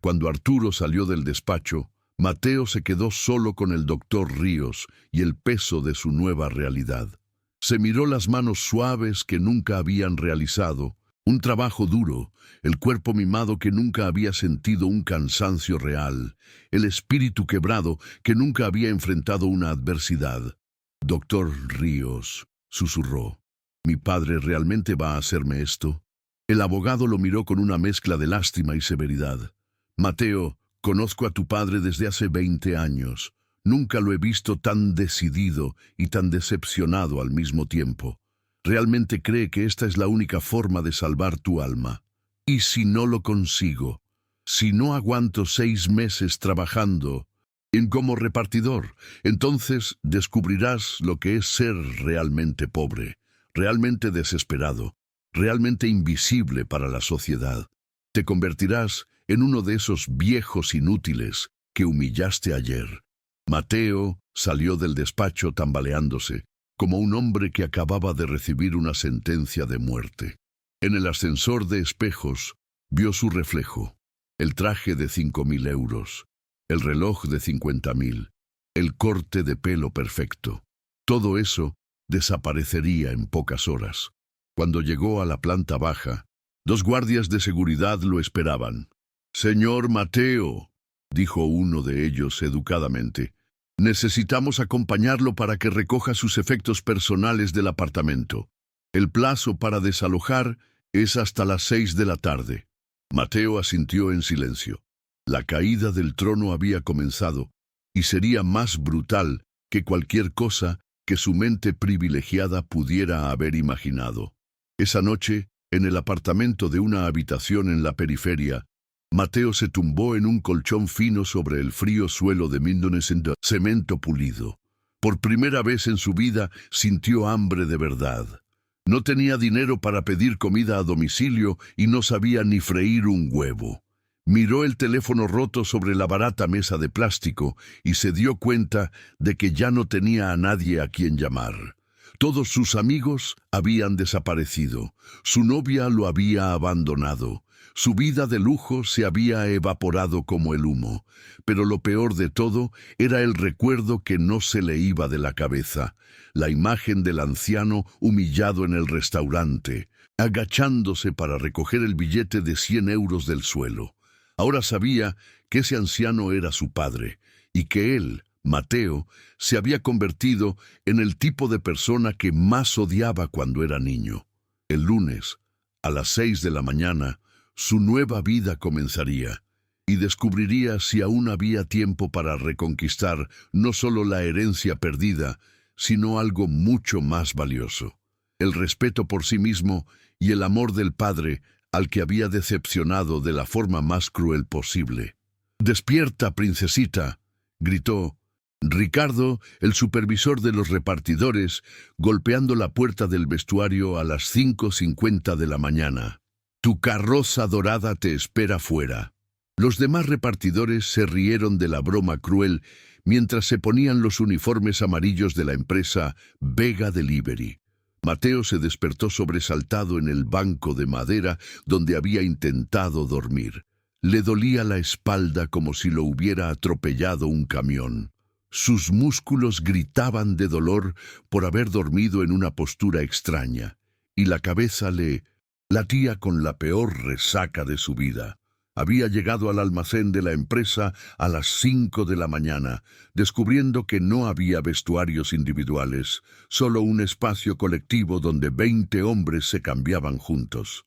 Cuando Arturo salió del despacho, Mateo se quedó solo con el doctor Ríos y el peso de su nueva realidad. Se miró las manos suaves que nunca habían realizado, un trabajo duro, el cuerpo mimado que nunca había sentido un cansancio real, el espíritu quebrado que nunca había enfrentado una adversidad. «Doctor Ríos», susurró, «¿mi padre realmente va a hacerme esto?». El abogado lo miró con una mezcla de lástima y severidad. «Mateo, conozco a tu padre desde hace 20 años. Nunca lo he visto tan decidido y tan decepcionado al mismo tiempo. Realmente cree que esta es la única forma de salvar tu alma. ¿Y si no lo consigo? Si no aguanto 6 meses trabajando como repartidor, entonces descubrirás lo que es ser realmente pobre, realmente desesperado, realmente invisible para la sociedad. Te convertirás en uno de esos viejos inútiles que humillaste ayer». Mateo salió del despacho tambaleándose, como un hombre que acababa de recibir una sentencia de muerte. En el ascensor de espejos vio su reflejo, el traje de 5.000 euros, el reloj de 50.000, el corte de pelo perfecto. Todo eso desaparecería en pocas horas. Cuando llegó a la planta baja, 2 guardias de seguridad lo esperaban. «Señor Mateo», dijo uno de ellos educadamente, «necesitamos acompañarlo para que recoja sus efectos personales del apartamento. El plazo para desalojar es hasta las 6 de la tarde». Mateo asintió en silencio. La caída del trono había comenzado, y sería más brutal que cualquier cosa que su mente privilegiada pudiera haber imaginado. Esa noche, en el apartamento de una habitación en la periferia, Mateo se tumbó en un colchón fino sobre el frío suelo de cemento pulido. Por primera vez en su vida sintió hambre de verdad. No tenía dinero para pedir comida a domicilio y no sabía ni freír un huevo. Miró el teléfono roto sobre la barata mesa de plástico y se dio cuenta de que ya no tenía a nadie a quien llamar. Todos sus amigos habían desaparecido, su novia lo había abandonado, su vida de lujo se había evaporado como el humo, pero lo peor de todo era el recuerdo que no se le iba de la cabeza, la imagen del anciano humillado en el restaurante, agachándose para recoger el billete de 100 euros del suelo. Ahora sabía que ese anciano era su padre, y que él, Mateo, se había convertido en el tipo de persona que más odiaba cuando era niño. El lunes, a las 6 de la mañana, su nueva vida comenzaría, y descubriría si aún había tiempo para reconquistar no solo la herencia perdida, sino algo mucho más valioso: el respeto por sí mismo y el amor del padre al que había decepcionado de la forma más cruel posible. «¡Despierta, princesita!», gritó Ricardo, el supervisor de los repartidores, golpeando la puerta del vestuario a las 5:50 de la mañana. «Tu carroza dorada te espera fuera». Los demás repartidores se rieron de la broma cruel mientras se ponían los uniformes amarillos de la empresa Vega Delivery. Mateo se despertó sobresaltado en el banco de madera donde había intentado dormir. Le dolía la espalda como si lo hubiera atropellado un camión. Sus músculos gritaban de dolor por haber dormido en una postura extraña, y la cabeza le latía con la peor resaca de su vida. Había llegado al almacén de la empresa a las 5 de la mañana, descubriendo que no había vestuarios individuales, solo un espacio colectivo donde 20 hombres se cambiaban juntos.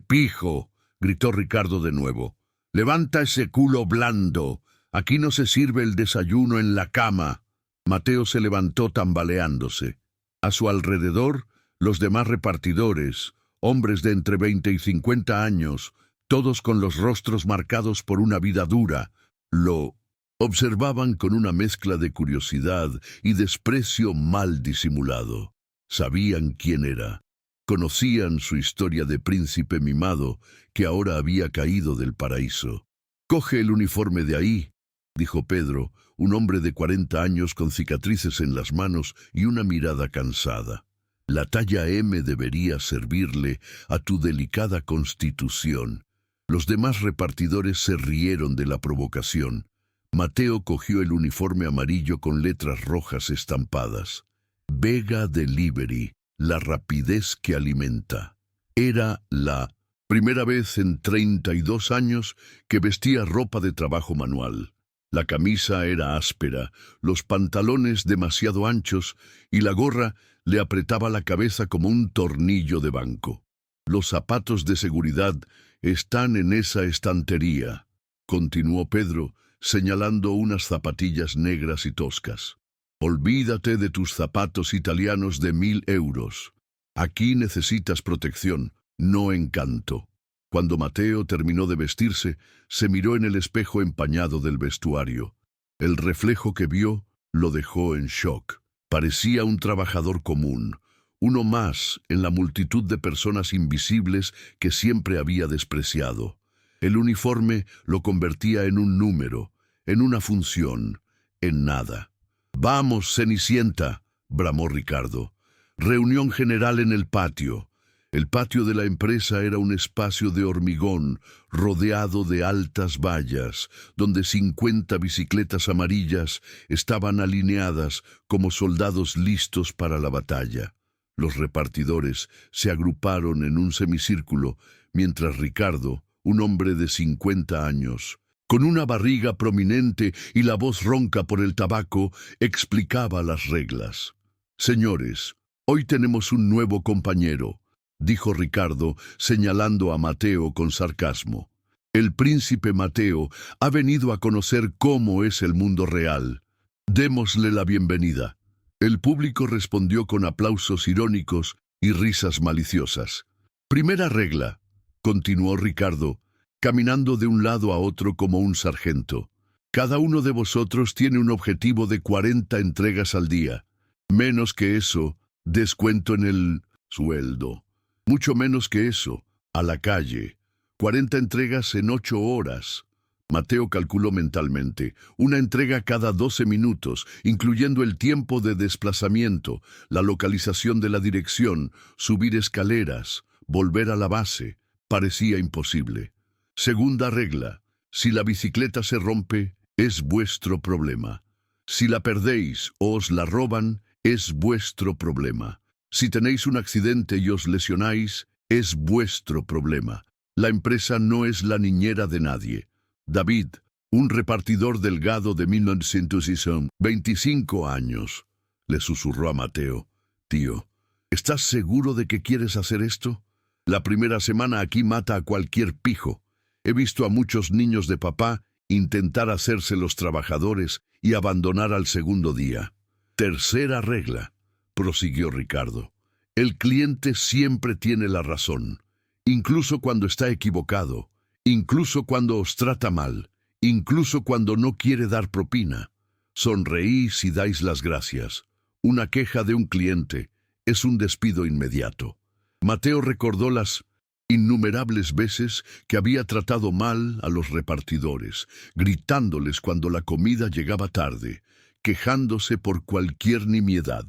Pijo!», gritó Ricardo de nuevo. «Levanta ese culo blando. Aquí no se sirve el desayuno en la cama». Mateo se levantó tambaleándose. A su alrededor, los demás repartidores, hombres de entre 20 y 50 años, todos con los rostros marcados por una vida dura, lo observaban con una mezcla de curiosidad y desprecio mal disimulado. Sabían quién era. Conocían su historia de príncipe mimado que ahora había caído del paraíso. «Coge el uniforme de ahí», dijo Pedro, un hombre de 40 años con cicatrices en las manos y una mirada cansada. «La talla M debería servirle a tu delicada constitución». Los demás repartidores se rieron de la provocación. Mateo cogió el uniforme amarillo con letras rojas estampadas. Vega Delivery, la rapidez que alimenta. Era la primera vez en 32 años que vestía ropa de trabajo manual. La camisa era áspera, los pantalones demasiado anchos y la gorra le apretaba la cabeza como un tornillo de banco. Los zapatos de seguridad están en esa estantería, continuó Pedro, señalando unas zapatillas negras y toscas. Olvídate de tus zapatos italianos de 1.000 euros. Aquí necesitas protección, no encanto. Cuando Mateo terminó de vestirse, se miró en el espejo empañado del vestuario. El reflejo que vio lo dejó en shock. Parecía un trabajador común, uno más en la multitud de personas invisibles que siempre había despreciado. El uniforme lo convertía en un número, en una función, en nada. «Vamos, Cenicienta», bramó Ricardo. Reunión general en el patio. El patio de la empresa era un espacio de hormigón, rodeado de altas vallas, donde 50 bicicletas amarillas estaban alineadas como soldados listos para la batalla. Los repartidores se agruparon en un semicírculo, mientras Ricardo, un hombre de 50 años, con una barriga prominente y la voz ronca por el tabaco, explicaba las reglas. «Señores, hoy tenemos un nuevo compañero», dijo Ricardo, señalando a Mateo con sarcasmo. «El príncipe Mateo ha venido a conocer cómo es el mundo real. Démosle la bienvenida». El público respondió con aplausos irónicos y risas maliciosas. «Primera regla», continuó Ricardo, caminando de un lado a otro como un sargento. «Cada uno de vosotros tiene un objetivo de 40 entregas al día. Menos que eso, descuento en el sueldo. Mucho menos que eso, a la calle. 40 entregas en 8 horas». Mateo calculó mentalmente. Una entrega cada 12 minutos, incluyendo el tiempo de desplazamiento, la localización de la dirección, subir escaleras, volver a la base. Parecía imposible. Segunda regla. Si la bicicleta se rompe, es vuestro problema. Si la perdéis o os la roban, es vuestro problema. Si tenéis un accidente y os lesionáis, es vuestro problema. La empresa no es la niñera de nadie. David, un repartidor delgado de 25 años, le susurró a Mateo. «Tío, ¿estás seguro de que quieres hacer esto? La primera semana aquí mata a cualquier pijo. He visto a muchos niños de papá intentar hacerse los trabajadores y abandonar al segundo día». Tercera regla, prosiguió Ricardo. «El cliente siempre tiene la razón, incluso cuando está equivocado, incluso cuando os trata mal, incluso cuando no quiere dar propina. Sonreís y dais las gracias. Una queja de un cliente es un despido inmediato». Mateo recordó las innumerables veces que había tratado mal a los repartidores, gritándoles cuando la comida llegaba tarde, quejándose por cualquier nimiedad.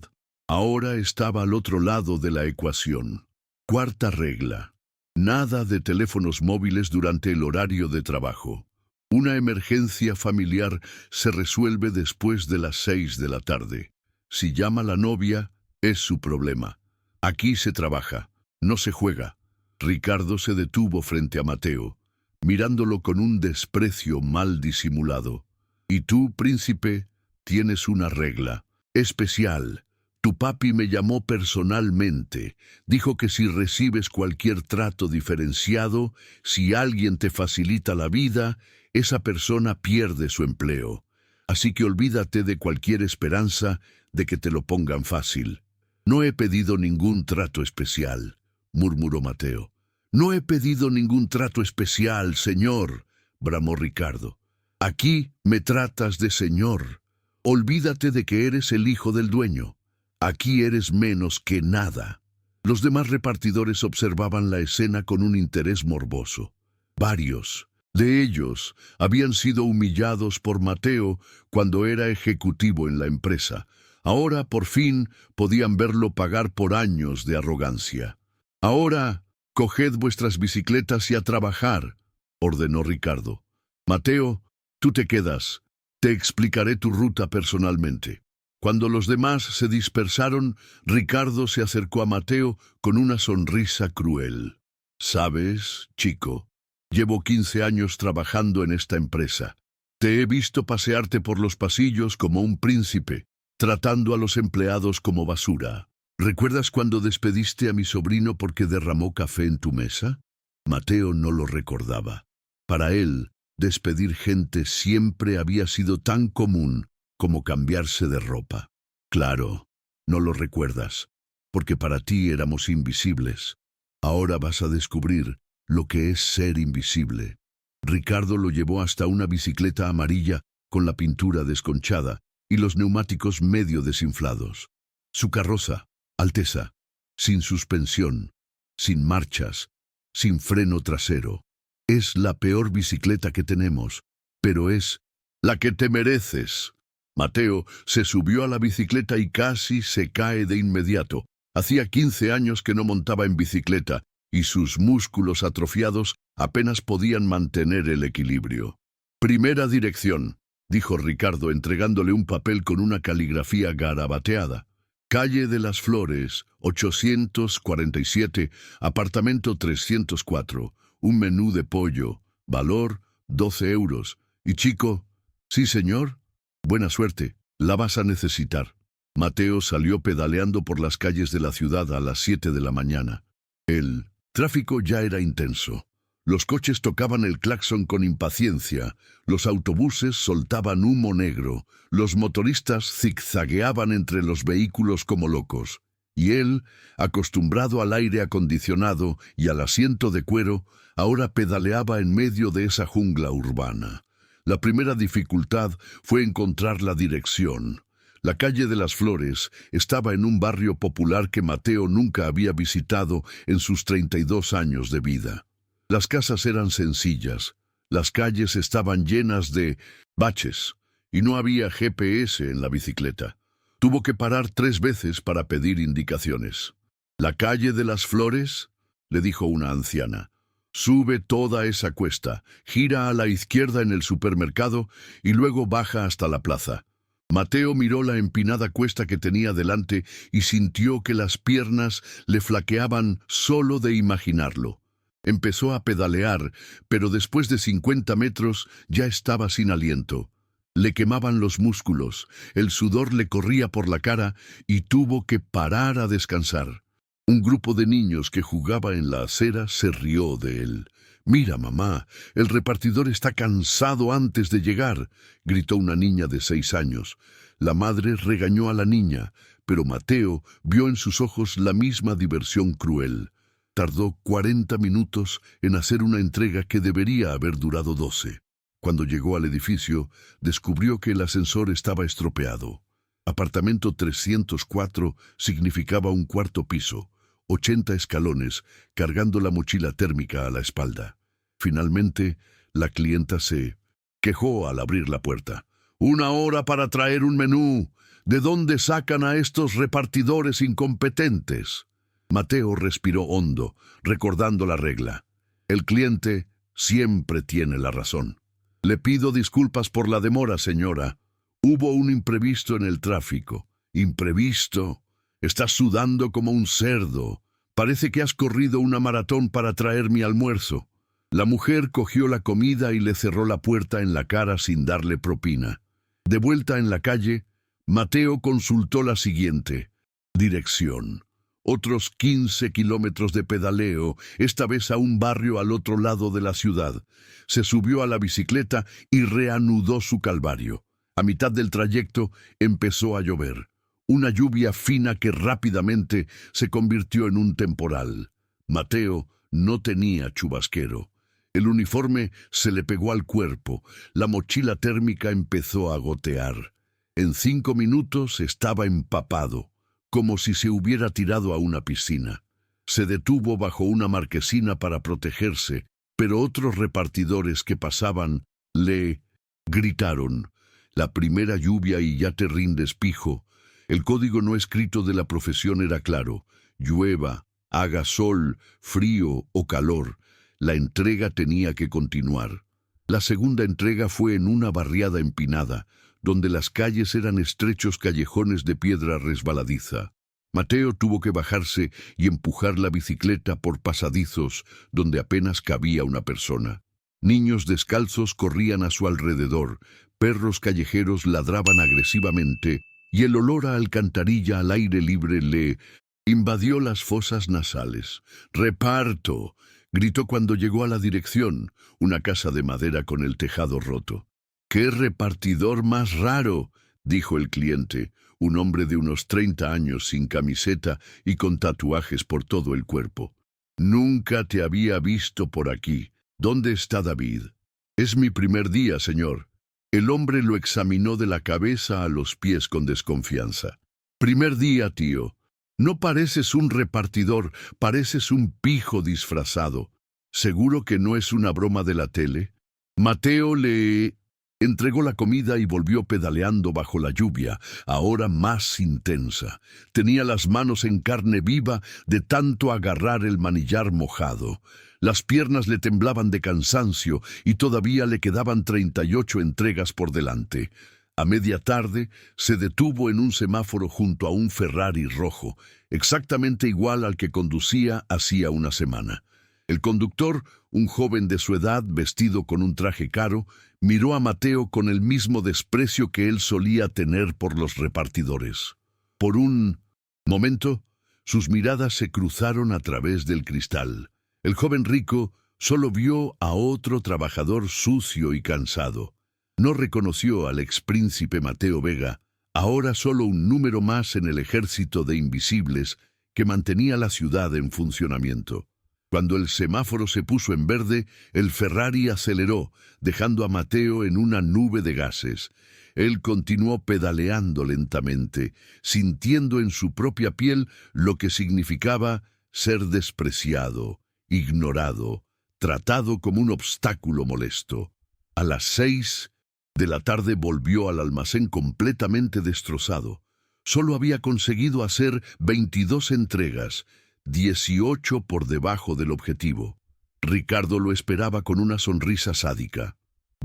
Ahora estaba al otro lado de la ecuación. Cuarta regla. Nada de teléfonos móviles durante el horario de trabajo. Una emergencia familiar se resuelve después de las 6 de la tarde. Si llama la novia, es su problema. Aquí se trabaja, no se juega. Ricardo se detuvo frente a Mateo, mirándolo con un desprecio mal disimulado. «Y tú, príncipe, tienes una regla especial. Tu papi me llamó personalmente. Dijo que si recibes cualquier trato diferenciado, si alguien te facilita la vida, esa persona pierde su empleo. Así que olvídate de cualquier esperanza de que te lo pongan fácil». «No he pedido ningún trato especial», murmuró Mateo. «No he pedido ningún trato especial, señor», bramó Ricardo. «Aquí me tratas de señor. Olvídate de que eres el hijo del dueño. Aquí eres menos que nada». Los demás repartidores observaban la escena con un interés morboso. Varios de ellos habían sido humillados por Mateo cuando era ejecutivo en la empresa. Ahora, por fin, podían verlo pagar por años de arrogancia. «Ahora, coged vuestras bicicletas y a trabajar», ordenó Ricardo. «Mateo, tú te quedas. Te explicaré tu ruta personalmente». Cuando los demás se dispersaron, Ricardo se acercó a Mateo con una sonrisa cruel. «Sabes, chico, llevo 15 años trabajando en esta empresa. Te he visto pasearte por los pasillos como un príncipe, tratando a los empleados como basura. ¿Recuerdas cuando despediste a mi sobrino porque derramó café en tu mesa?» Mateo no lo recordaba. Para él, despedir gente siempre había sido tan común como cambiarse de ropa. «Claro, no lo recuerdas, porque para ti éramos invisibles. Ahora vas a descubrir lo que es ser invisible». Ricardo lo llevó hasta una bicicleta amarilla con la pintura desconchada y los neumáticos medio desinflados. Su carroza, Alteza, sin suspensión, sin marchas, sin freno trasero. Es la peor bicicleta que tenemos, pero es la que te mereces. Mateo se subió a la bicicleta y casi se cae de inmediato. Hacía 15 años que no montaba en bicicleta y sus músculos atrofiados apenas podían mantener el equilibrio. «Primera dirección», dijo Ricardo entregándole un papel con una caligrafía garabateada. «Calle de las Flores, 847, apartamento 304, un menú de pollo, valor 12 euros. Y chico, sí señor, buena suerte, la vas a necesitar». Mateo salió pedaleando por las calles de la ciudad a las 7 de la mañana. El tráfico ya era intenso. Los coches tocaban el claxon con impaciencia, los autobuses soltaban humo negro, los motoristas zigzagueaban entre los vehículos como locos. Y él, acostumbrado al aire acondicionado y al asiento de cuero, ahora pedaleaba en medio de esa jungla urbana. La primera dificultad fue encontrar la dirección. La calle de las Flores estaba en un barrio popular que Mateo nunca había visitado en sus 32 años de vida. Las casas eran sencillas, las calles estaban llenas de baches y no había GPS en la bicicleta. Tuvo que parar 3 veces para pedir indicaciones. «¿La calle de las Flores?», le dijo una anciana. «Sube toda esa cuesta, gira a la izquierda en el supermercado y luego baja hasta la plaza». Mateo miró la empinada cuesta que tenía delante y sintió que las piernas le flaqueaban solo de imaginarlo. Empezó a pedalear, pero después de 50 metros ya estaba sin aliento. Le quemaban los músculos, el sudor le corría por la cara y tuvo que parar a descansar. Un grupo de niños que jugaba en la acera se rió de él. «Mira, mamá, el repartidor está cansado antes de llegar», gritó una niña de 6 años. La madre regañó a la niña, pero Mateo vio en sus ojos la misma diversión cruel. Tardó 40 minutos en hacer una entrega que debería haber durado 12. Cuando llegó al edificio, descubrió que el ascensor estaba estropeado. Apartamento 304 significaba un cuarto piso, 80 escalones, cargando la mochila térmica a la espalda. Finalmente, la clienta se quejó al abrir la puerta. «1 hora para traer un menú. ¿De dónde sacan a estos repartidores incompetentes?». Mateo respiró hondo, recordando la regla. El cliente siempre tiene la razón. «Le pido disculpas por la demora, señora. Hubo un imprevisto en el tráfico». «¿Imprevisto? Estás sudando como un cerdo. Parece que has corrido una maratón para traer mi almuerzo». La mujer cogió la comida y le cerró la puerta en la cara sin darle propina. De vuelta en la calle, Mateo consultó la siguiente dirección. Otros 15 kilómetros de pedaleo, esta vez a un barrio al otro lado de la ciudad. Se subió a la bicicleta y reanudó su calvario. A mitad del trayecto empezó a llover. Una lluvia fina que rápidamente se convirtió en un temporal. Mateo no tenía chubasquero. El uniforme se le pegó al cuerpo. La mochila térmica empezó a gotear. En 5 minutos estaba empapado, como si se hubiera tirado a una piscina. Se detuvo bajo una marquesina para protegerse, pero otros repartidores que pasaban le gritaron: «La primera lluvia y ya te rindes, pijo». El código no escrito de la profesión era claro: llueva, haga sol, frío o calor, la entrega tenía que continuar. La segunda entrega fue en una barriada empinada, donde las calles eran estrechos callejones de piedra resbaladiza. Mateo tuvo que bajarse y empujar la bicicleta por pasadizos donde apenas cabía una persona. Niños descalzos corrían a su alrededor, perros callejeros ladraban agresivamente y el olor a alcantarilla al aire libre le invadió las fosas nasales. «¡Reparto!», gritó cuando llegó a la dirección, una casa de madera con el tejado roto. «¡Qué repartidor más raro!», dijo el cliente, un hombre de unos 30 años sin camiseta y con tatuajes por todo el cuerpo. «Nunca te había visto por aquí. ¿Dónde está David?» «Es mi primer día, señor». El hombre lo examinó de la cabeza a los pies con desconfianza. «Primer día, tío. No pareces un repartidor, pareces un pijo disfrazado. ¿Seguro que no es una broma de la tele?» Mateo le entregó la comida y volvió pedaleando bajo la lluvia, ahora más intensa. Tenía las manos en carne viva de tanto agarrar el manillar mojado. Las piernas le temblaban de cansancio y todavía le quedaban 38 entregas por delante. A media tarde se detuvo en un semáforo junto a un Ferrari rojo, exactamente igual al que conducía hacía una semana. El conductor, un joven de su edad vestido con un traje caro, miró a Mateo con el mismo desprecio que él solía tener por los repartidores. Por un momento, sus miradas se cruzaron a través del cristal. El joven rico solo vio a otro trabajador sucio y cansado. No reconoció al expríncipe Mateo Vega, ahora solo un número más en el ejército de invisibles que mantenía la ciudad en funcionamiento. Cuando el semáforo se puso en verde, el Ferrari aceleró, dejando a Mateo en una nube de gases. Él continuó pedaleando lentamente, sintiendo en su propia piel lo que significaba ser despreciado, ignorado, tratado como un obstáculo molesto. A las 6 de la tarde volvió al almacén completamente destrozado. Solo había conseguido hacer 22 entregas, 18 por debajo del objetivo. Ricardo lo esperaba con una sonrisa sádica.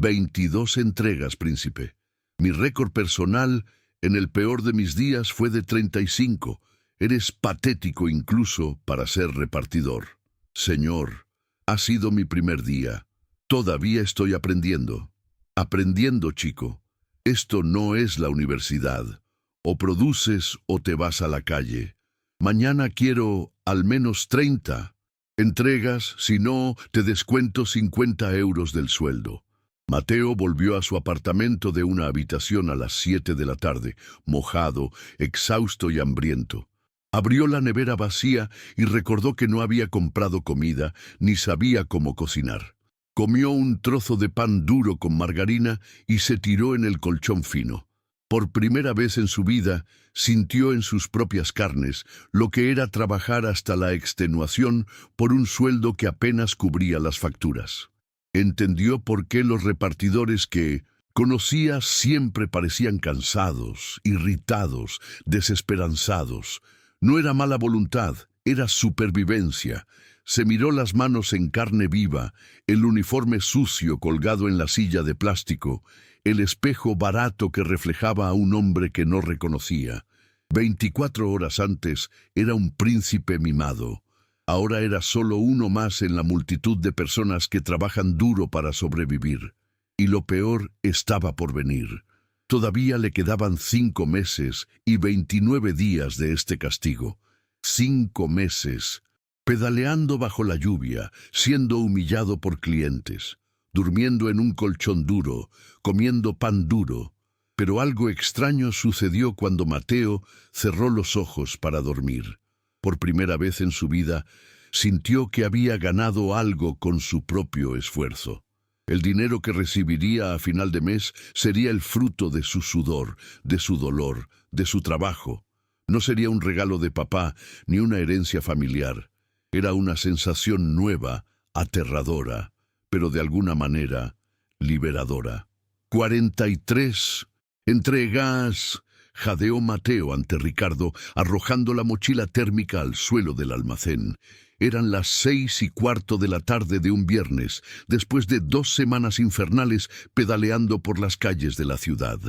22 entregas, príncipe. Mi récord personal en el peor de mis días fue de 35. Eres patético incluso para ser repartidor. Señor, ha sido mi primer día. Todavía estoy aprendiendo. Aprendiendo, chico. Esto no es la universidad. O produces o te vas a la calle. Mañana quiero al menos 30 entregas, si no, te descuento 50 euros del sueldo. Mateo volvió a su apartamento de una habitación a las 7 de la tarde, mojado, exhausto y hambriento. Abrió la nevera vacía y recordó que no había comprado comida ni sabía cómo cocinar. Comió un trozo de pan duro con margarina y se tiró en el colchón fino. Por primera vez en su vida, sintió en sus propias carnes lo que era trabajar hasta la extenuación por un sueldo que apenas cubría las facturas. Entendió por qué los repartidores que conocía siempre parecían cansados, irritados, desesperanzados. No era mala voluntad, era supervivencia. Se miró las manos en carne viva, el uniforme sucio colgado en la silla de plástico, el espejo barato que reflejaba a un hombre que no reconocía. 24 horas antes era un príncipe mimado. Ahora era solo uno más en la multitud de personas que trabajan duro para sobrevivir. Y lo peor estaba por venir. Todavía le quedaban 5 meses y 29 días de este castigo. 5 meses, pedaleando bajo la lluvia, siendo humillado por clientes, durmiendo en un colchón duro, comiendo pan duro. Pero algo extraño sucedió cuando Mateo cerró los ojos para dormir. Por primera vez en su vida, sintió que había ganado algo con su propio esfuerzo. El dinero que recibiría a final de mes sería el fruto de su sudor, de su dolor, de su trabajo. No sería un regalo de papá ni una herencia familiar. Era una sensación nueva, aterradora, pero de alguna manera liberadora. 43 entregas, jadeó Mateo ante Ricardo, arrojando la mochila térmica al suelo del almacén. Eran las 6:15 de la tarde de un viernes, después de 2 semanas infernales pedaleando por las calles de la ciudad.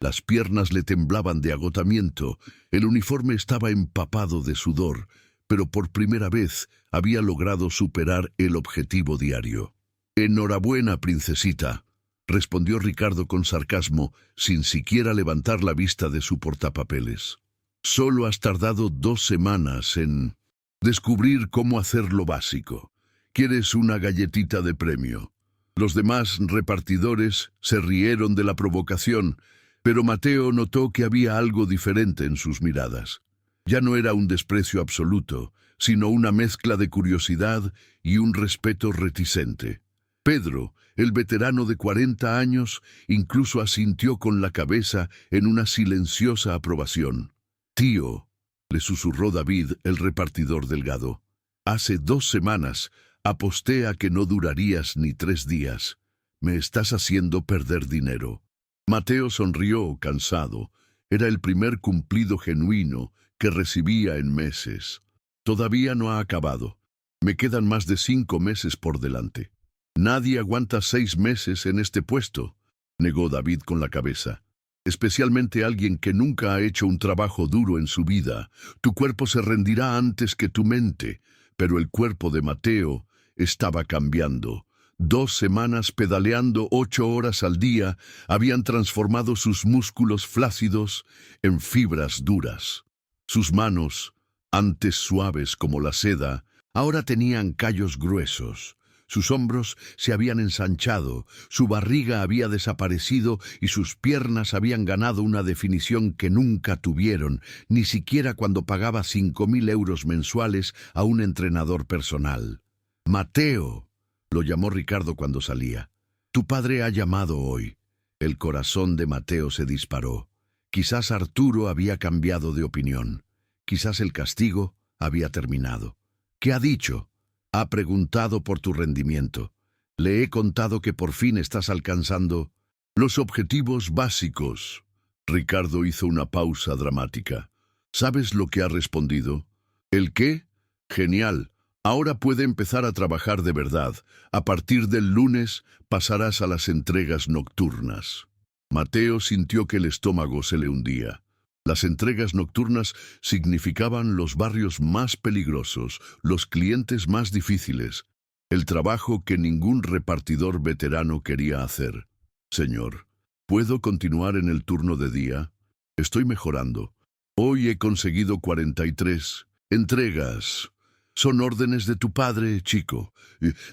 Las piernas le temblaban de agotamiento, el uniforme estaba empapado de sudor, pero por primera vez había logrado superar el objetivo diario. «Enhorabuena, princesita», respondió Ricardo con sarcasmo, sin siquiera levantar la vista de su portapapeles. «Solo has tardado 2 semanas en descubrir cómo hacer lo básico. ¿Quieres una galletita de premio?» Los demás repartidores se rieron de la provocación, pero Mateo notó que había algo diferente en sus miradas. Ya no era un desprecio absoluto, sino una mezcla de curiosidad y un respeto reticente. Pedro, el veterano de 40 años, incluso asintió con la cabeza en una silenciosa aprobación. «Tío», le susurró David, el repartidor delgado, «hace 2 semanas aposté a que no durarías ni 3 días. Me estás haciendo perder dinero». Mateo sonrió, cansado. Era el primer cumplido genuino que recibía en meses. «Todavía no ha acabado. Me quedan más de 5 meses por delante». «Nadie aguanta 6 meses en este puesto», negó David con la cabeza. «Especialmente alguien que nunca ha hecho un trabajo duro en su vida. Tu cuerpo se rendirá antes que tu mente». Pero el cuerpo de Mateo estaba cambiando. 2 semanas pedaleando 8 horas al día habían transformado sus músculos flácidos en fibras duras. Sus manos, antes suaves como la seda, ahora tenían callos gruesos. Sus hombros se habían ensanchado, su barriga había desaparecido y sus piernas habían ganado una definición que nunca tuvieron, ni siquiera cuando pagaba 5.000 euros mensuales a un entrenador personal. «Mateo», lo llamó Ricardo cuando salía. «Tu padre ha llamado hoy». El corazón de Mateo se disparó. Quizás Arturo había cambiado de opinión. Quizás el castigo había terminado. «¿Qué ha dicho?» «Ha preguntado por tu rendimiento. Le he contado que por fin estás alcanzando los objetivos básicos». Ricardo hizo una pausa dramática. ¿Sabes lo que ha respondido? ¿El qué? Genial. Ahora puede empezar a trabajar de verdad. A partir del lunes pasarás a las entregas nocturnas. Mateo sintió que el estómago se le hundía. Las entregas nocturnas significaban los barrios más peligrosos, los clientes más difíciles, el trabajo que ningún repartidor veterano quería hacer. «Señor, ¿puedo continuar en el turno de día? Estoy mejorando. Hoy he conseguido 43 entregas. Son órdenes de tu padre, chico.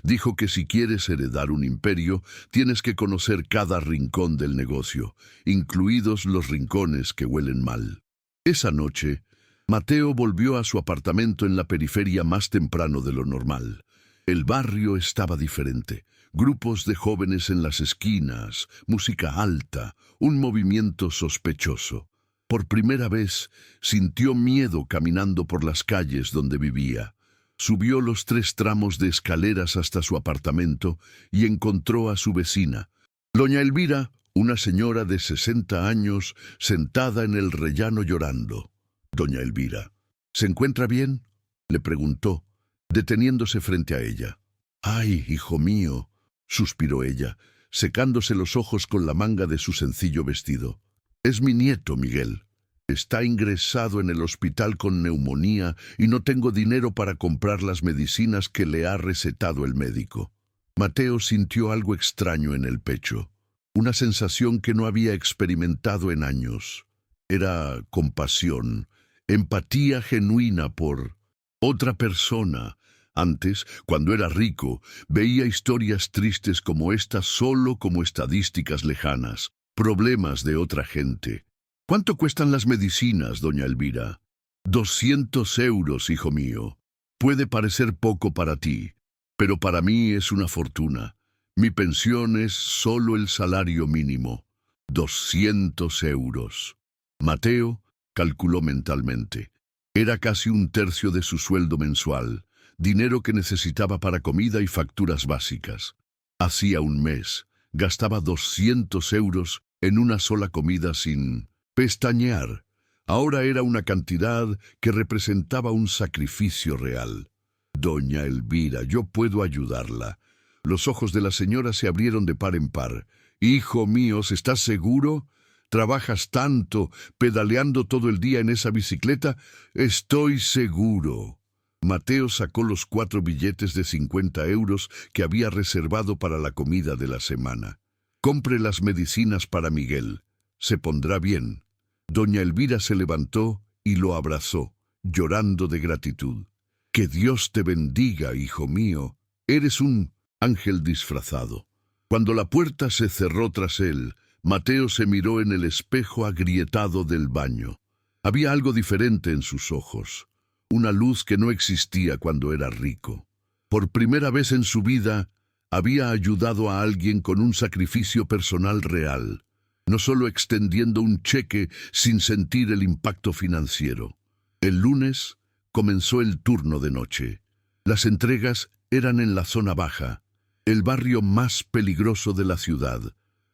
Dijo que si quieres heredar un imperio, tienes que conocer cada rincón del negocio, incluidos los rincones que huelen mal». Esa noche, Mateo volvió a su apartamento en la periferia más temprano de lo normal. El barrio estaba diferente. Grupos de jóvenes en las esquinas, música alta, un movimiento sospechoso. Por primera vez, sintió miedo caminando por las calles donde vivía. Subió los 3 tramos de escaleras hasta su apartamento y encontró a su vecina, doña Elvira, una señora de 60 años, sentada en el rellano llorando. «Doña Elvira, ¿se encuentra bien?», le preguntó, deteniéndose frente a ella. «Ay, hijo mío», suspiró ella, secándose los ojos con la manga de su sencillo vestido. «Es mi nieto, Miguel. Está ingresado en el hospital con neumonía y no tengo dinero para comprar las medicinas que le ha recetado el médico». Mateo sintió algo extraño en el pecho, una sensación que no había experimentado en años. Era compasión, empatía genuina por otra persona. Antes, cuando era rico, veía historias tristes como esta solo como estadísticas lejanas, problemas de otra gente. «¿Cuánto cuestan las medicinas, doña Elvira?» 200 euros, hijo mío. Puede parecer poco para ti, pero para mí es una fortuna. Mi pensión es solo el salario mínimo. 200 euros. Mateo calculó mentalmente. Era casi 1/3 de su sueldo mensual, dinero que necesitaba para comida y facturas básicas. Hacía un mes, gastaba 200 euros en una sola comida sin pestañear. Ahora era una cantidad que representaba un sacrificio real. «Doña Elvira, yo puedo ayudarla». Los ojos de la señora se abrieron de par en par. «Hijo mío, ¿estás seguro? ¿Trabajas tanto, pedaleando todo el día en esa bicicleta? Estoy seguro. Mateo sacó los 4 billetes de 50 euros que había reservado para la comida de la semana. Compre las medicinas para Miguel. Se pondrá bien. Doña Elvira se levantó y lo abrazó, llorando de gratitud. Que Dios te bendiga, hijo mío. Eres un ángel disfrazado. Cuando la puerta se cerró tras él, Mateo se miró en el espejo agrietado del baño. Había algo diferente en sus ojos, una luz que no existía cuando era rico. Por primera vez en su vida, había ayudado a alguien con un sacrificio personal real, no solo extendiendo un cheque sin sentir el impacto financiero. El lunes comenzó el turno de noche. Las entregas eran en la zona baja, el barrio más peligroso de la ciudad,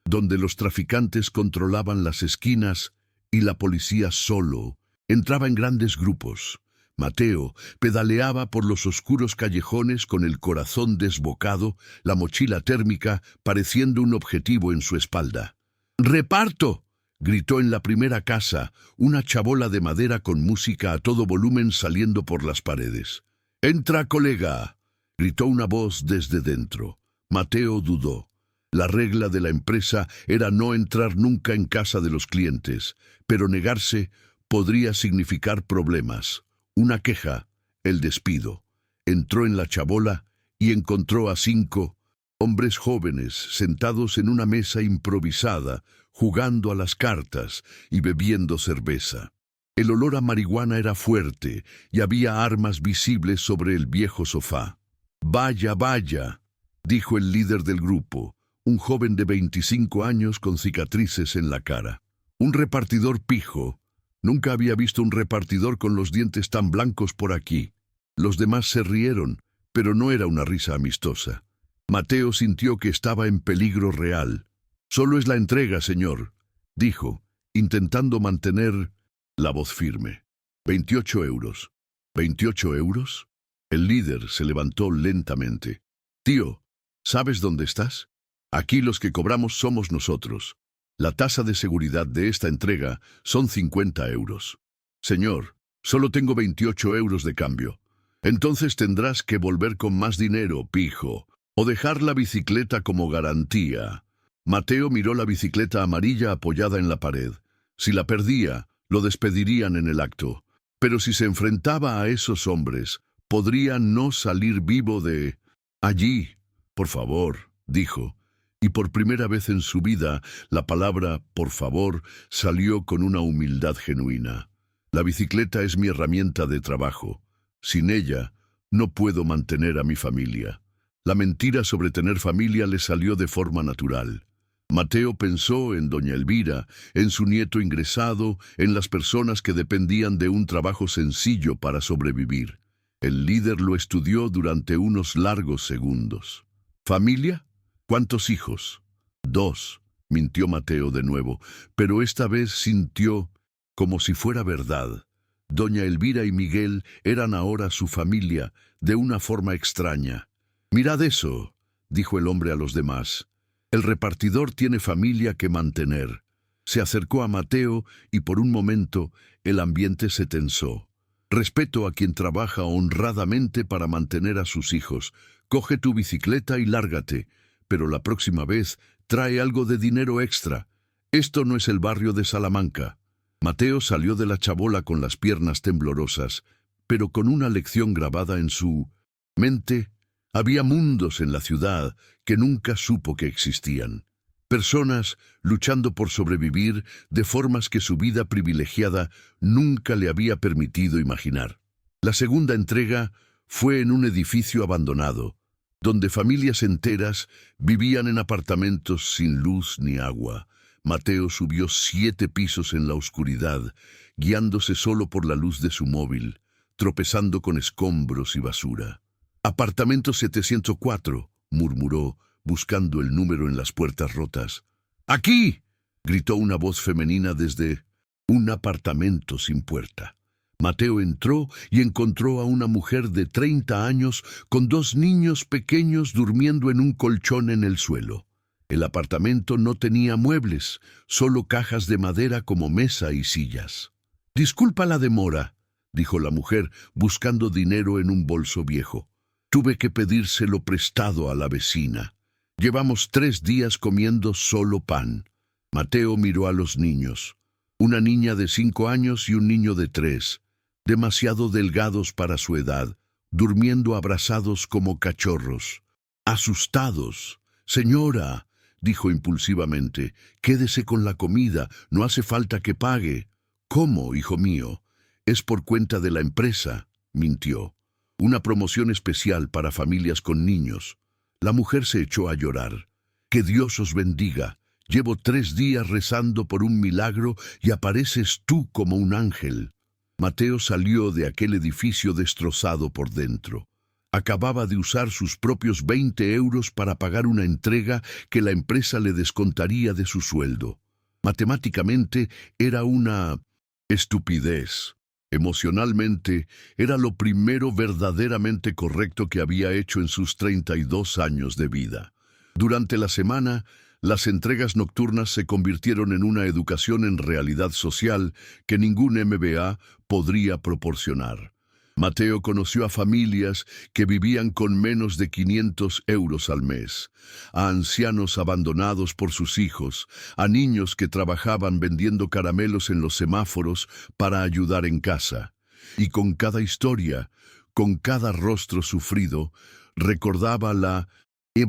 donde los traficantes controlaban las esquinas y la policía solo entraba en grandes grupos. Mateo pedaleaba por los oscuros callejones con el corazón desbocado, la mochila térmica pareciendo un objetivo en su espalda. ¡Reparto!, gritó en la primera casa, una chabola de madera con música a todo volumen saliendo por las paredes. «¡Entra, colega!», gritó una voz desde dentro. Mateo dudó. La regla de la empresa era no entrar nunca en casa de los clientes, pero negarse podría significar problemas. Una queja, el despido. Entró en la chabola y encontró a 5 hombres jóvenes sentados en una mesa improvisada, jugando a las cartas y bebiendo cerveza. El olor a marihuana era fuerte y había armas visibles sobre el viejo sofá. «Vaya, vaya», dijo el líder del grupo, un joven de 25 años con cicatrices en la cara. Un repartidor pijo. Nunca había visto un repartidor con los dientes tan blancos por aquí. Los demás se rieron, pero no era una risa amistosa. Mateo sintió que estaba en peligro real. «Solo es la entrega, señor», dijo, intentando mantener la voz firme. 28 euros. ¿28 euros? El líder se levantó lentamente. «Tío, ¿sabes dónde estás? Aquí los que cobramos somos nosotros. La tasa de seguridad de esta entrega son 50 euros. Señor, solo tengo 28 euros de cambio. Entonces tendrás que volver con más dinero, pijo, o dejar la bicicleta como garantía». Mateo miró la bicicleta amarilla apoyada en la pared. Si la perdía, lo despedirían en el acto. Pero si se enfrentaba a esos hombres, podría no salir vivo de allí. «Por favor», dijo, y por primera vez en su vida la palabra «por favor» salió con una humildad genuina. «La bicicleta es mi herramienta de trabajo. Sin ella, no puedo mantener a mi familia». La mentira sobre tener familia le salió de forma natural. Mateo pensó en doña Elvira, en su nieto ingresado, en las personas que dependían de un trabajo sencillo para sobrevivir. El líder lo estudió durante unos largos segundos. «¿Familia? ¿Cuántos hijos?» 2, mintió Mateo de nuevo, pero esta vez sintió como si fuera verdad. Doña Elvira y Miguel eran ahora su familia, de una forma extraña. «Mirad eso», dijo el hombre a los demás. «El repartidor tiene familia que mantener». Se acercó a Mateo y por un momento el ambiente se tensó. «Respeto a quien trabaja honradamente para mantener a sus hijos. Coge tu bicicleta y lárgate, pero la próxima vez trae algo de dinero extra. Esto no es el barrio de Salamanca». Mateo salió de la chabola con las piernas temblorosas, pero con una lección grabada en su mente. Había mundos en la ciudad que nunca supo que existían. Personas luchando por sobrevivir de formas que su vida privilegiada nunca le había permitido imaginar. La segunda entrega fue en un edificio abandonado, donde familias enteras vivían en apartamentos sin luz ni agua. Mateo subió 7 pisos en la oscuridad, guiándose solo por la luz de su móvil, tropezando con escombros y basura. «Apartamento 704», murmuró, buscando el número en las puertas rotas. «¡Aquí!», gritó una voz femenina desde un apartamento sin puerta. Mateo entró y encontró a una mujer de 30 años con 2 niños pequeños durmiendo en un colchón en el suelo. El apartamento no tenía muebles, solo cajas de madera como mesa y sillas. «Disculpa la demora», dijo la mujer, buscando dinero en un bolso viejo. «Tuve que pedírselo prestado a la vecina. Llevamos 3 días comiendo solo pan». Mateo miró a los niños. Una niña de 5 años y un niño de 3, demasiado delgados para su edad, durmiendo abrazados como cachorros. Asustados. «Señora», dijo impulsivamente, «quédese con la comida, no hace falta que pague». «¿Cómo, hijo mío?» «Es por cuenta de la empresa», mintió. «Una promoción especial para familias con niños». La mujer se echó a llorar. «Que Dios os bendiga. Llevo 3 días rezando por un milagro y apareces tú como un ángel». Mateo salió de aquel edificio destrozado por dentro. Acababa de usar sus propios 20 euros para pagar una entrega que la empresa le descontaría de su sueldo. Matemáticamente era una estupidez. Emocionalmente era lo primero verdaderamente correcto que había hecho en sus 32 años de vida. Durante la semana, las entregas nocturnas se convirtieron en una educación en realidad social que ningún MBA podría proporcionar. Mateo conoció a familias que vivían con menos de 500 euros al mes, a ancianos abandonados por sus hijos, a niños que trabajaban vendiendo caramelos en los semáforos para ayudar en casa. Y con cada historia, con cada rostro sufrido, recordaba la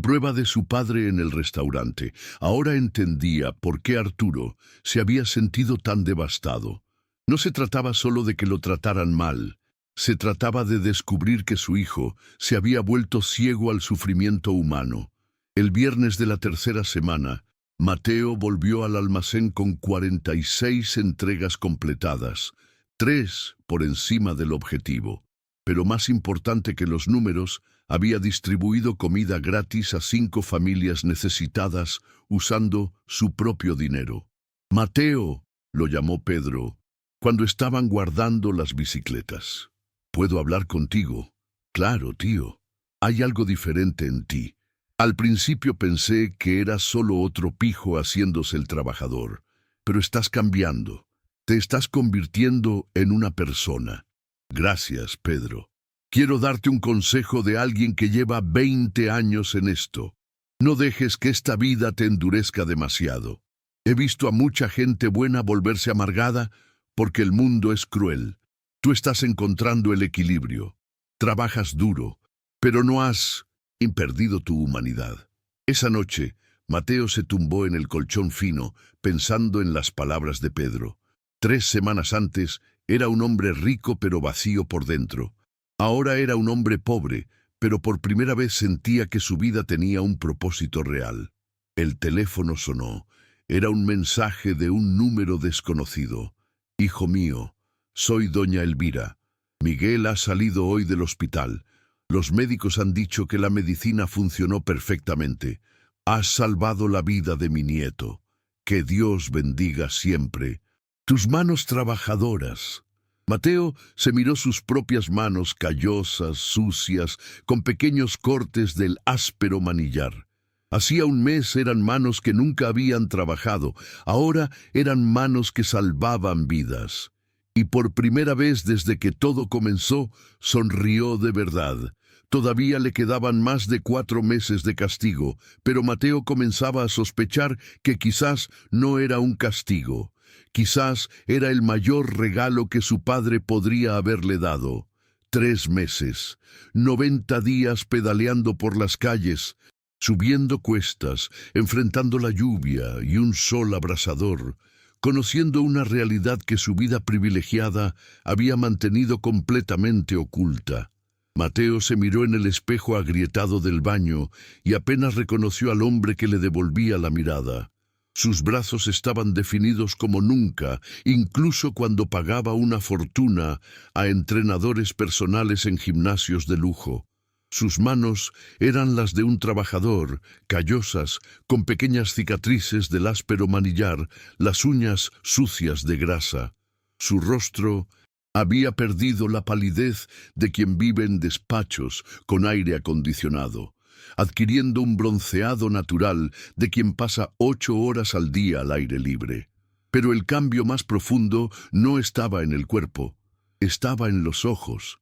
prueba de su padre en el restaurante. Ahora entendía por qué Arturo se había sentido tan devastado. No se trataba solo de que lo trataran mal. Se trataba de descubrir que su hijo se había vuelto ciego al sufrimiento humano. El viernes de la 3ª semana, Mateo volvió al almacén con 46 entregas completadas, 3 por encima del objetivo. Pero más importante que los números, había distribuido comida gratis a 5 familias necesitadas usando su propio dinero. «Mateo», lo llamó Pedro, cuando estaban guardando las bicicletas. «¿Puedo hablar contigo?» «Claro, tío. Hay algo diferente en ti. Al principio pensé que eras solo otro pijo haciéndose el trabajador, pero estás cambiando. Te estás convirtiendo en una persona». «Gracias, Pedro. Quiero darte un consejo de alguien que lleva 20 años en esto. No dejes que esta vida te endurezca demasiado. He visto a mucha gente buena volverse amargada porque el mundo es cruel. Tú estás encontrando el equilibrio. Trabajas duro, pero no has perdido tu humanidad». Esa noche, Mateo se tumbó en el colchón fino, pensando en las palabras de Pedro. 3 semanas antes, era un hombre rico pero vacío por dentro. Ahora era un hombre pobre, pero por primera vez sentía que su vida tenía un propósito real. El teléfono sonó. Era un mensaje de un número desconocido. «Hijo mío, soy doña Elvira. Miguel ha salido hoy del hospital. Los médicos han dicho que la medicina funcionó perfectamente. Has salvado la vida de mi nieto. Que Dios bendiga siempre. Tus manos trabajadoras». Mateo se miró sus propias manos callosas, sucias, con pequeños cortes del áspero manillar. Hacía un mes eran manos que nunca habían trabajado, ahora eran manos que salvaban vidas. Y por primera vez desde que todo comenzó, sonrió de verdad. Todavía le quedaban más de 4 meses de castigo, pero Mateo comenzaba a sospechar que quizás no era un castigo. Quizás era el mayor regalo que su padre podría haberle dado. 3 meses, 90 días pedaleando por las calles, subiendo cuestas, enfrentando la lluvia y un sol abrasador, conociendo una realidad que su vida privilegiada había mantenido completamente oculta. Mateo se miró en el espejo agrietado del baño y apenas reconoció al hombre que le devolvía la mirada. Sus brazos estaban definidos como nunca, incluso cuando pagaba una fortuna a entrenadores personales en gimnasios de lujo. Sus manos eran las de un trabajador, callosas, con pequeñas cicatrices del áspero manillar, las uñas sucias de grasa. Su rostro había perdido la palidez de quien vive en despachos con aire acondicionado. adquiriendo un bronceado natural de quien pasa 8 horas al día al aire libre. Pero el cambio más profundo no estaba en el cuerpo, estaba en los ojos.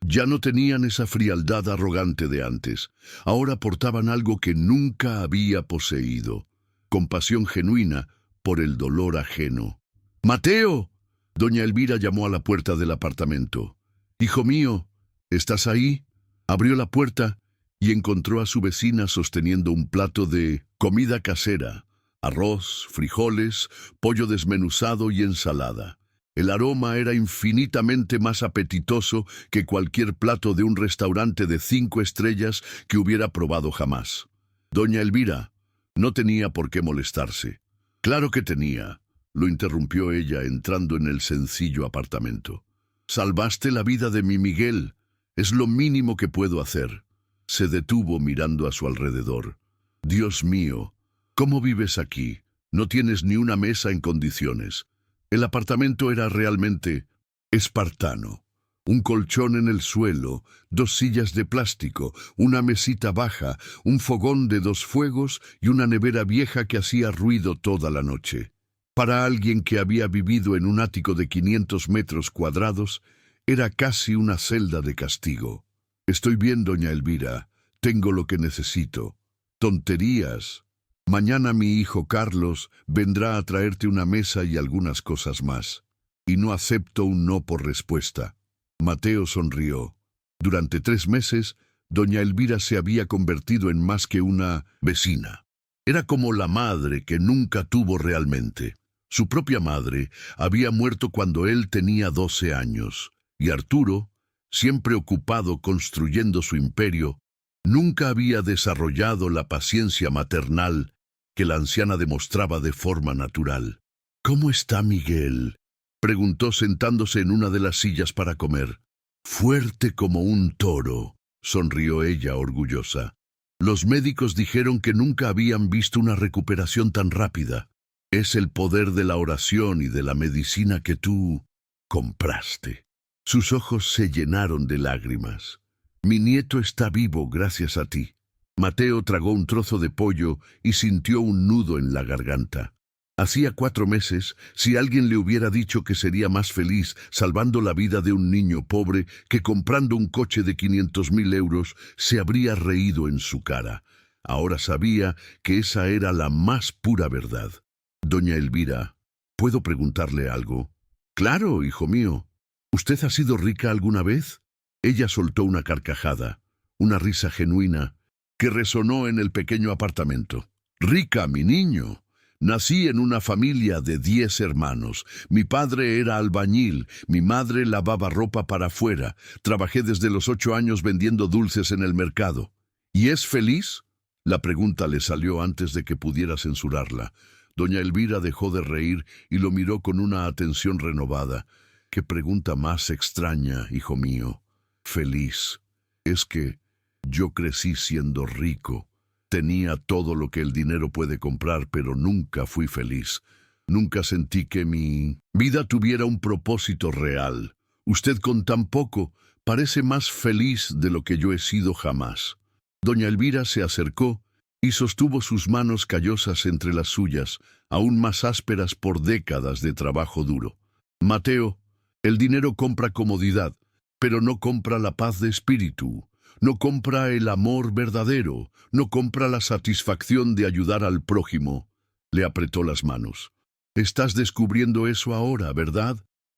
Ya no tenían esa frialdad arrogante de antes. Ahora portaban algo que nunca había poseído: compasión genuina por el dolor ajeno. ¡Mateo! Doña Elvira llamó a la puerta del apartamento. «Hijo mío, ¿estás ahí?». Abrió la puerta y encontró a su vecina sosteniendo un plato de comida casera: arroz, frijoles, pollo desmenuzado y ensalada. El aroma era infinitamente más apetitoso que cualquier plato de un restaurante de 5 estrellas que hubiera probado jamás. Doña Elvira no tenía por qué molestarse. Claro que tenía, lo interrumpió ella entrando en el sencillo apartamento. «Salvaste la vida de mi Miguel. Es lo mínimo que puedo hacer». Se detuvo mirando a su alrededor. «Dios mío, ¿cómo vives aquí? No tienes ni una mesa en condiciones». El apartamento era realmente espartano. Un colchón en el suelo, 2 sillas de plástico, una mesita baja, un fogón de 2 fuegos y una nevera vieja que hacía ruido toda la noche. Para alguien que había vivido en un ático de 500 metros cuadrados, era casi una celda de castigo. «Estoy bien, doña Elvira. Tengo lo que necesito». «Tonterías. Mañana mi hijo Carlos vendrá a traerte una mesa y algunas cosas más. Y no acepto un no por respuesta». Mateo sonrió. Durante 3 meses, doña Elvira se había convertido en más que una vecina. Era como la madre que nunca tuvo realmente. Su propia madre había muerto cuando él tenía 12 años, y Arturo, siempre ocupado construyendo su imperio, nunca había desarrollado la paciencia maternal que la anciana demostraba de forma natural. «¿Cómo está Miguel?», preguntó sentándose en una de las sillas para comer. «Fuerte como un toro», sonrió ella orgullosa. «Los médicos dijeron que nunca habían visto una recuperación tan rápida. Es el poder de la oración y de la medicina que tú compraste». Sus ojos se llenaron de lágrimas. «Mi nieto está vivo gracias a ti». Mateo tragó un trozo de pollo y sintió un nudo en la garganta. Hacía 4 meses, si alguien le hubiera dicho que sería más feliz salvando la vida de un niño pobre que comprando un coche de 500.000 euros, se habría reído en su cara. Ahora sabía que esa era la más pura verdad. «Doña Elvira, ¿puedo preguntarle algo?». «Claro, hijo mío. ¿Usted ha sido rica alguna vez?». Ella soltó una carcajada, una risa genuina, que resonó en el pequeño apartamento. «Rica, mi niño. Nací en una familia de 10 hermanos. Mi padre era albañil, mi madre lavaba ropa para afuera. Trabajé desde los 8 años vendiendo dulces en el mercado». «¿Y es feliz?». La pregunta le salió antes de que pudiera censurarla. Doña Elvira dejó de reír y lo miró con una atención renovada. «Qué pregunta más extraña, hijo mío». «Feliz. Es que yo crecí siendo rico. Tenía todo lo que el dinero puede comprar, pero nunca fui feliz. Nunca sentí que mi vida tuviera un propósito real. Usted con tan poco parece más feliz de lo que yo he sido jamás». Doña Elvira se acercó y sostuvo sus manos callosas entre las suyas, aún más ásperas por décadas de trabajo duro. «Mateo, el dinero compra comodidad, pero no compra la paz de espíritu. No compra el amor verdadero, no compra la satisfacción de ayudar al prójimo». Le apretó las manos. «Estás descubriendo eso ahora, ¿verdad?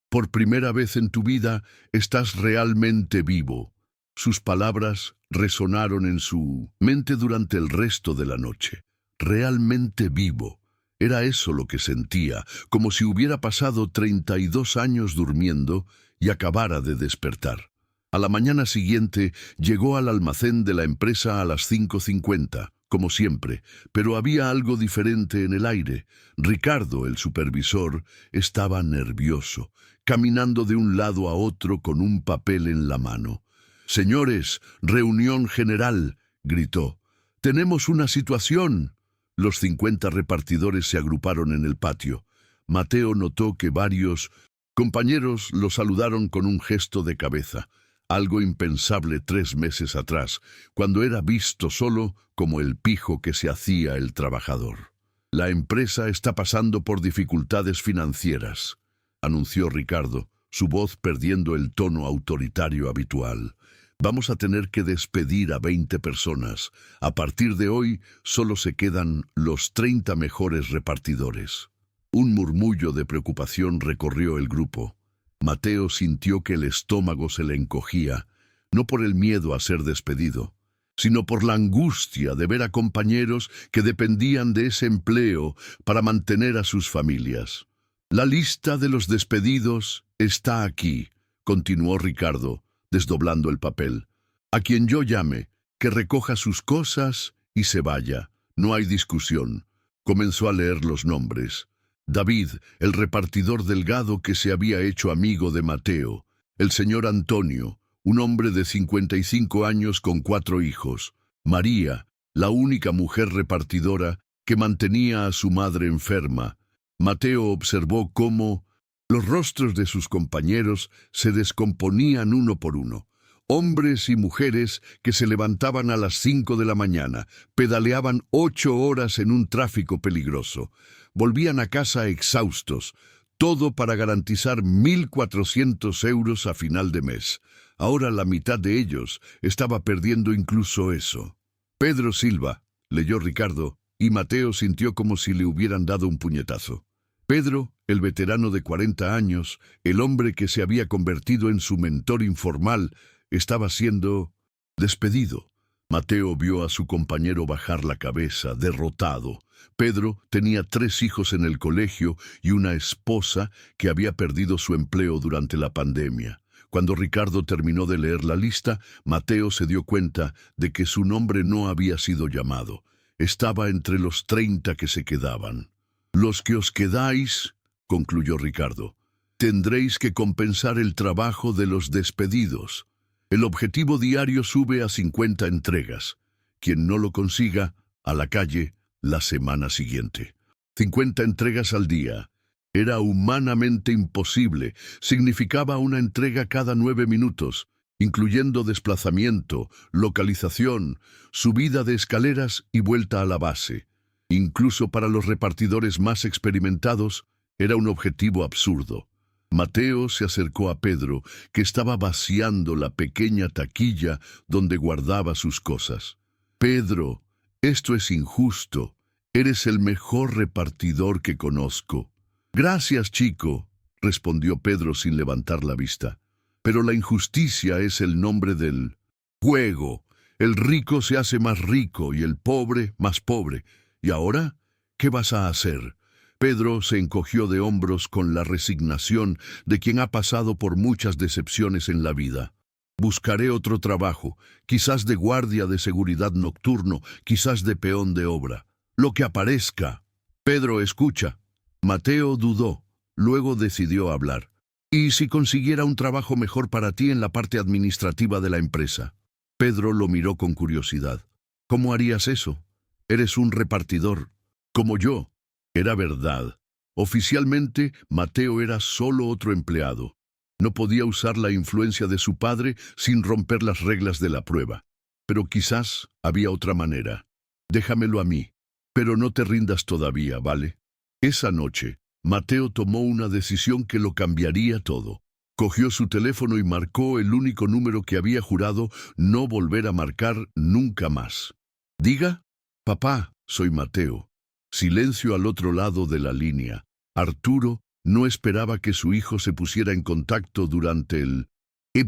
Por primera vez en tu vida estás realmente vivo». Sus palabras resonaron en su mente durante el resto de la noche. Realmente vivo. Era eso lo que sentía, como si hubiera pasado 32 años durmiendo y acabara de despertar. A la mañana siguiente llegó al almacén de la empresa a las 5:50, como siempre, pero había algo diferente en el aire. Ricardo, el supervisor, estaba nervioso, caminando de un lado a otro con un papel en la mano. «Señores, reunión general», gritó. «Tenemos una situación». Los 50 repartidores se agruparon en el patio. Mateo notó que varios compañeros lo saludaron con un gesto de cabeza. algo impensable 3 meses atrás, cuando era visto solo como el pijo que se hacía el trabajador. La empresa está pasando por dificultades financieras, anunció Ricardo, su voz perdiendo el tono autoritario habitual. Vamos a tener que despedir a 20 personas. A partir de hoy, solo se quedan los 30 mejores repartidores. Un murmullo de preocupación recorrió el grupo. Mateo sintió que el estómago se le encogía, no por el miedo a ser despedido, sino por la angustia de ver a compañeros que dependían de ese empleo para mantener a sus familias. La lista de los despedidos está aquí, continuó Ricardo, desdoblando el papel. A quien yo llame, que recoja sus cosas y se vaya. No hay discusión. Comenzó a leer los nombres. David, el repartidor delgado que se había hecho amigo de Mateo. El señor Antonio, un hombre de 55 años con 4 hijos. María, la única mujer repartidora que mantenía a su madre enferma. Mateo observó cómo los rostros de sus compañeros se descomponían uno por uno. Hombres y mujeres que se levantaban a las 5 de la mañana, pedaleaban 8 horas en un tráfico peligroso. Volvían a casa exhaustos, todo para garantizar 1.400 euros a final de mes. Ahora la mitad de ellos estaba perdiendo incluso eso. Pedro Silva, leyó Ricardo, y Mateo sintió como si le hubieran dado un puñetazo. Pedro, el veterano de 40 años, el hombre que se había convertido en su mentor informal, estaba siendo despedido. Mateo vio a su compañero bajar la cabeza, derrotado. Pedro tenía 3 hijos en el colegio y una esposa que había perdido su empleo durante la pandemia. Cuando Ricardo terminó de leer la lista, Mateo se dio cuenta de que su nombre no había sido llamado. Estaba entre los 30 que se quedaban. Los que os quedáis, concluyó Ricardo, tendréis que compensar el trabajo de los despedidos. El objetivo diario sube a 50 entregas. Quien no lo consiga, a la calle la semana siguiente. 50 entregas al día. Era humanamente imposible. Significaba una entrega cada 9 minutos, incluyendo desplazamiento, localización, subida de escaleras y vuelta a la base. Incluso para los repartidores más experimentados, era un objetivo absurdo. Mateo se acercó a Pedro, que estaba vaciando la pequeña taquilla donde guardaba sus cosas. Pedro, esto es injusto. Eres el mejor repartidor que conozco. Gracias, chico, respondió Pedro sin levantar la vista. Pero la injusticia es el nombre del juego. El rico se hace más rico y el pobre más pobre. ¿Y ahora? ¿Qué vas a hacer? Pedro se encogió de hombros con la resignación de quien ha pasado por muchas decepciones en la vida. Buscaré otro trabajo, quizás de guardia de seguridad nocturno, quizás de peón de obra. Lo que aparezca. Pedro, escucha. Mateo dudó, luego decidió hablar. ¿Y si consiguiera un trabajo mejor para ti en la parte administrativa de la empresa? Pedro lo miró con curiosidad. ¿Cómo harías eso? Eres un repartidor, como yo. Era verdad. Oficialmente, Mateo era solo otro empleado. No podía usar la influencia de su padre sin romper las reglas de la prueba. Pero quizás había otra manera. Déjamelo a mí. Pero no te rindas todavía, ¿vale? Esa noche, Mateo tomó una decisión que lo cambiaría todo. Cogió su teléfono y marcó el único número que había jurado no volver a marcar nunca más. Diga, papá, soy Mateo. Silencio al otro lado de la línea. Arturo no esperaba que su hijo se pusiera en contacto durante el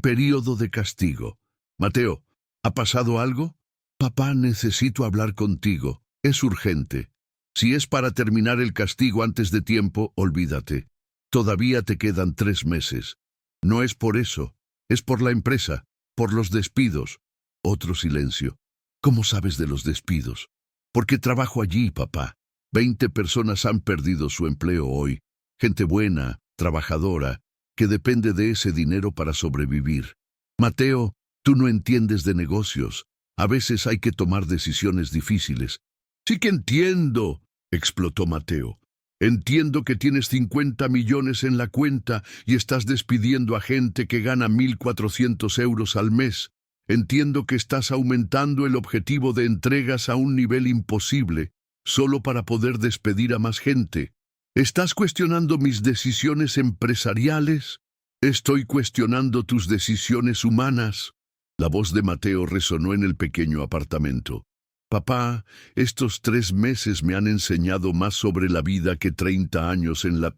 período de castigo. Mateo, ¿ha pasado algo? Papá, necesito hablar contigo. Es urgente. Si es para terminar el castigo antes de tiempo, olvídate. Todavía te quedan 3 meses. No es por eso. Es por la empresa, por los despidos. Otro silencio. ¿Cómo sabes de los despidos? Porque trabajo allí, papá. 20 personas han perdido su empleo hoy. Gente buena, trabajadora, que depende de ese dinero para sobrevivir. Mateo, tú no entiendes de negocios. A veces hay que tomar decisiones difíciles. Sí que entiendo, explotó Mateo. Entiendo que tienes 50 millones en la cuenta y estás despidiendo a gente que gana 1.400 euros al mes. Entiendo que estás aumentando el objetivo de entregas a un nivel imposible, solo para poder despedir a más gente. ¿Estás cuestionando mis decisiones empresariales? Estoy cuestionando tus decisiones humanas. La voz de Mateo resonó en el pequeño apartamento. Papá, estos 3 meses me han enseñado más sobre la vida que 30 años en la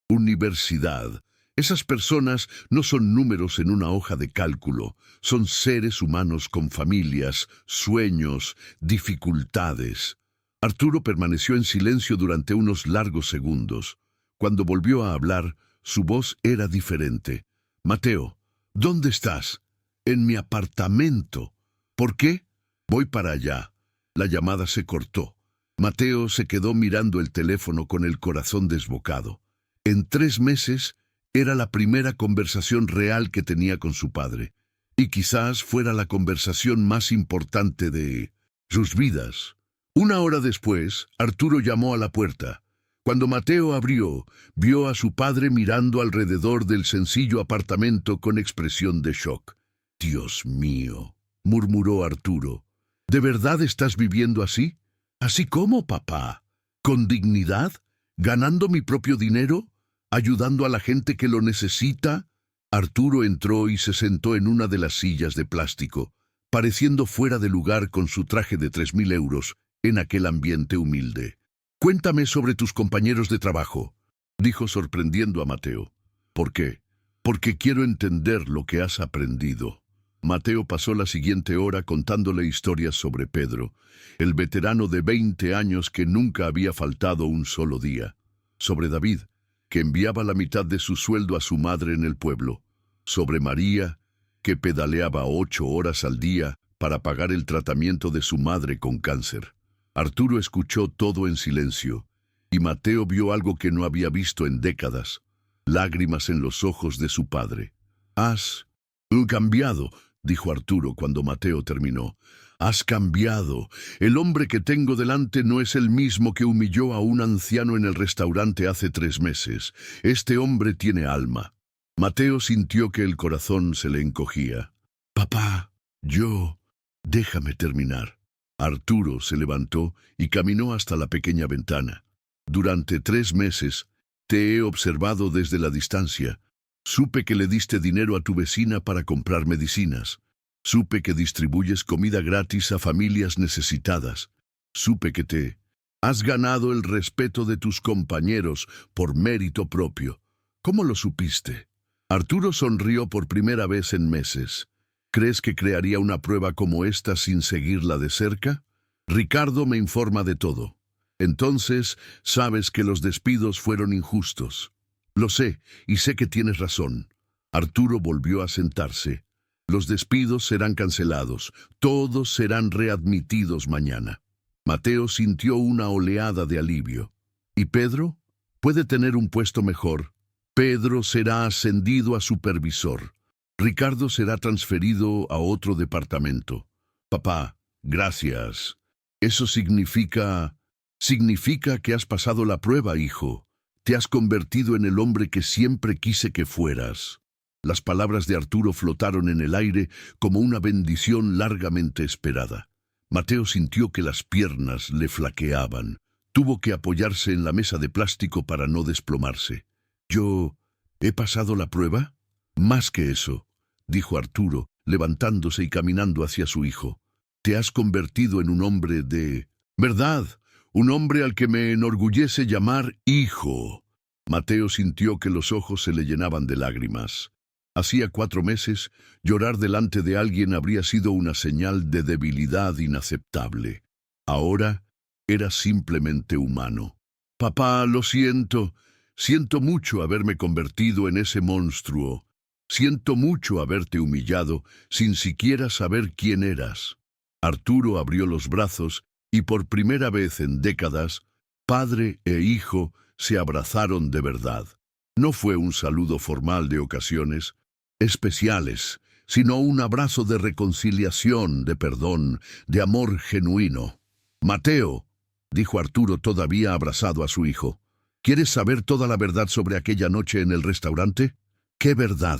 universidad. Esas personas no son números en una hoja de cálculo, son seres humanos con familias, sueños, dificultades. Arturo permaneció en silencio durante unos largos segundos. Cuando volvió a hablar, su voz era diferente. Mateo, ¿dónde estás? En mi apartamento. ¿Por qué? Voy para allá. La llamada se cortó. Mateo se quedó mirando el teléfono con el corazón desbocado. En 3 meses era la primera conversación real que tenía con su padre. Y quizás fuera la conversación más importante de sus vidas. 1 hora después, Arturo llamó a la puerta. Cuando Mateo abrió, vio a su padre mirando alrededor del sencillo apartamento con expresión de shock. «Dios mío», murmuró Arturo. ¿De verdad estás viviendo así? ¿Así como, papá? ¿Con dignidad? ¿Ganando mi propio dinero? ¿Ayudando a la gente que lo necesita? Arturo entró y se sentó en una de las sillas de plástico, pareciendo fuera de lugar con su traje de 3.000 euros en aquel ambiente humilde. «Cuéntame sobre tus compañeros de trabajo», dijo sorprendiendo a Mateo. «¿Por qué?» «Porque quiero entender lo que has aprendido». Mateo pasó la siguiente hora contándole historias sobre Pedro, el veterano de 20 años que nunca había faltado un solo día. Sobre David, que enviaba la mitad de su sueldo a su madre en el pueblo. Sobre María, que pedaleaba 8 horas al día para pagar el tratamiento de su madre con cáncer. Arturo escuchó todo en silencio, y Mateo vio algo que no había visto en décadas: lágrimas en los ojos de su padre. «Has cambiado», dijo Arturo cuando Mateo terminó. «Has cambiado. El hombre que tengo delante no es el mismo que humilló a un anciano en el restaurante hace 3 meses. Este hombre tiene alma». Mateo sintió que el corazón se le encogía. «Papá, déjame terminar». Arturo se levantó y caminó hasta la pequeña ventana. «Durante 3 meses te he observado desde la distancia. Supe que le diste dinero a tu vecina para comprar medicinas. Supe que distribuyes comida gratis a familias necesitadas. Supe que te has ganado el respeto de tus compañeros por mérito propio. ¿Cómo lo supiste?» Arturo sonrió por primera vez en meses. «¿Crees que crearía una prueba como esta sin seguirla de cerca? Ricardo me informa de todo. Entonces, sabes que los despidos fueron injustos». «Lo sé, y sé que tienes razón». Arturo volvió a sentarse. «Los despidos serán cancelados. Todos serán readmitidos mañana». Mateo sintió una oleada de alivio. «¿Y Pedro? Puede tener un puesto mejor. Pedro será ascendido a supervisor. Ricardo será transferido a otro departamento». «Papá, gracias. Eso significa que has pasado la prueba, hijo. Te has convertido en el hombre que siempre quise que fueras». Las palabras de Arturo flotaron en el aire como una bendición largamente esperada. Mateo sintió que las piernas le flaqueaban. Tuvo que apoyarse en la mesa de plástico para no desplomarse. «¿Yo he pasado la prueba?» «Más que eso», dijo Arturo, levantándose y caminando hacia su hijo. «Te has convertido en un hombre de verdad. Un hombre al que me enorgullece llamar hijo». Mateo sintió que los ojos se le llenaban de lágrimas. Hacía 4 meses, llorar delante de alguien habría sido una señal de debilidad inaceptable. Ahora era simplemente humano. «Papá, lo siento. Siento mucho haberme convertido en ese monstruo. Siento mucho haberte humillado sin siquiera saber quién eras». Arturo abrió los brazos y por primera vez en décadas, padre e hijo se abrazaron de verdad. No fue un saludo formal de ocasiones especiales, sino un abrazo de reconciliación, de perdón, de amor genuino. «Mateo», dijo Arturo todavía abrazado a su hijo, ¿Quieres saber toda la verdad sobre aquella noche en el restaurante? ¿Qué verdad?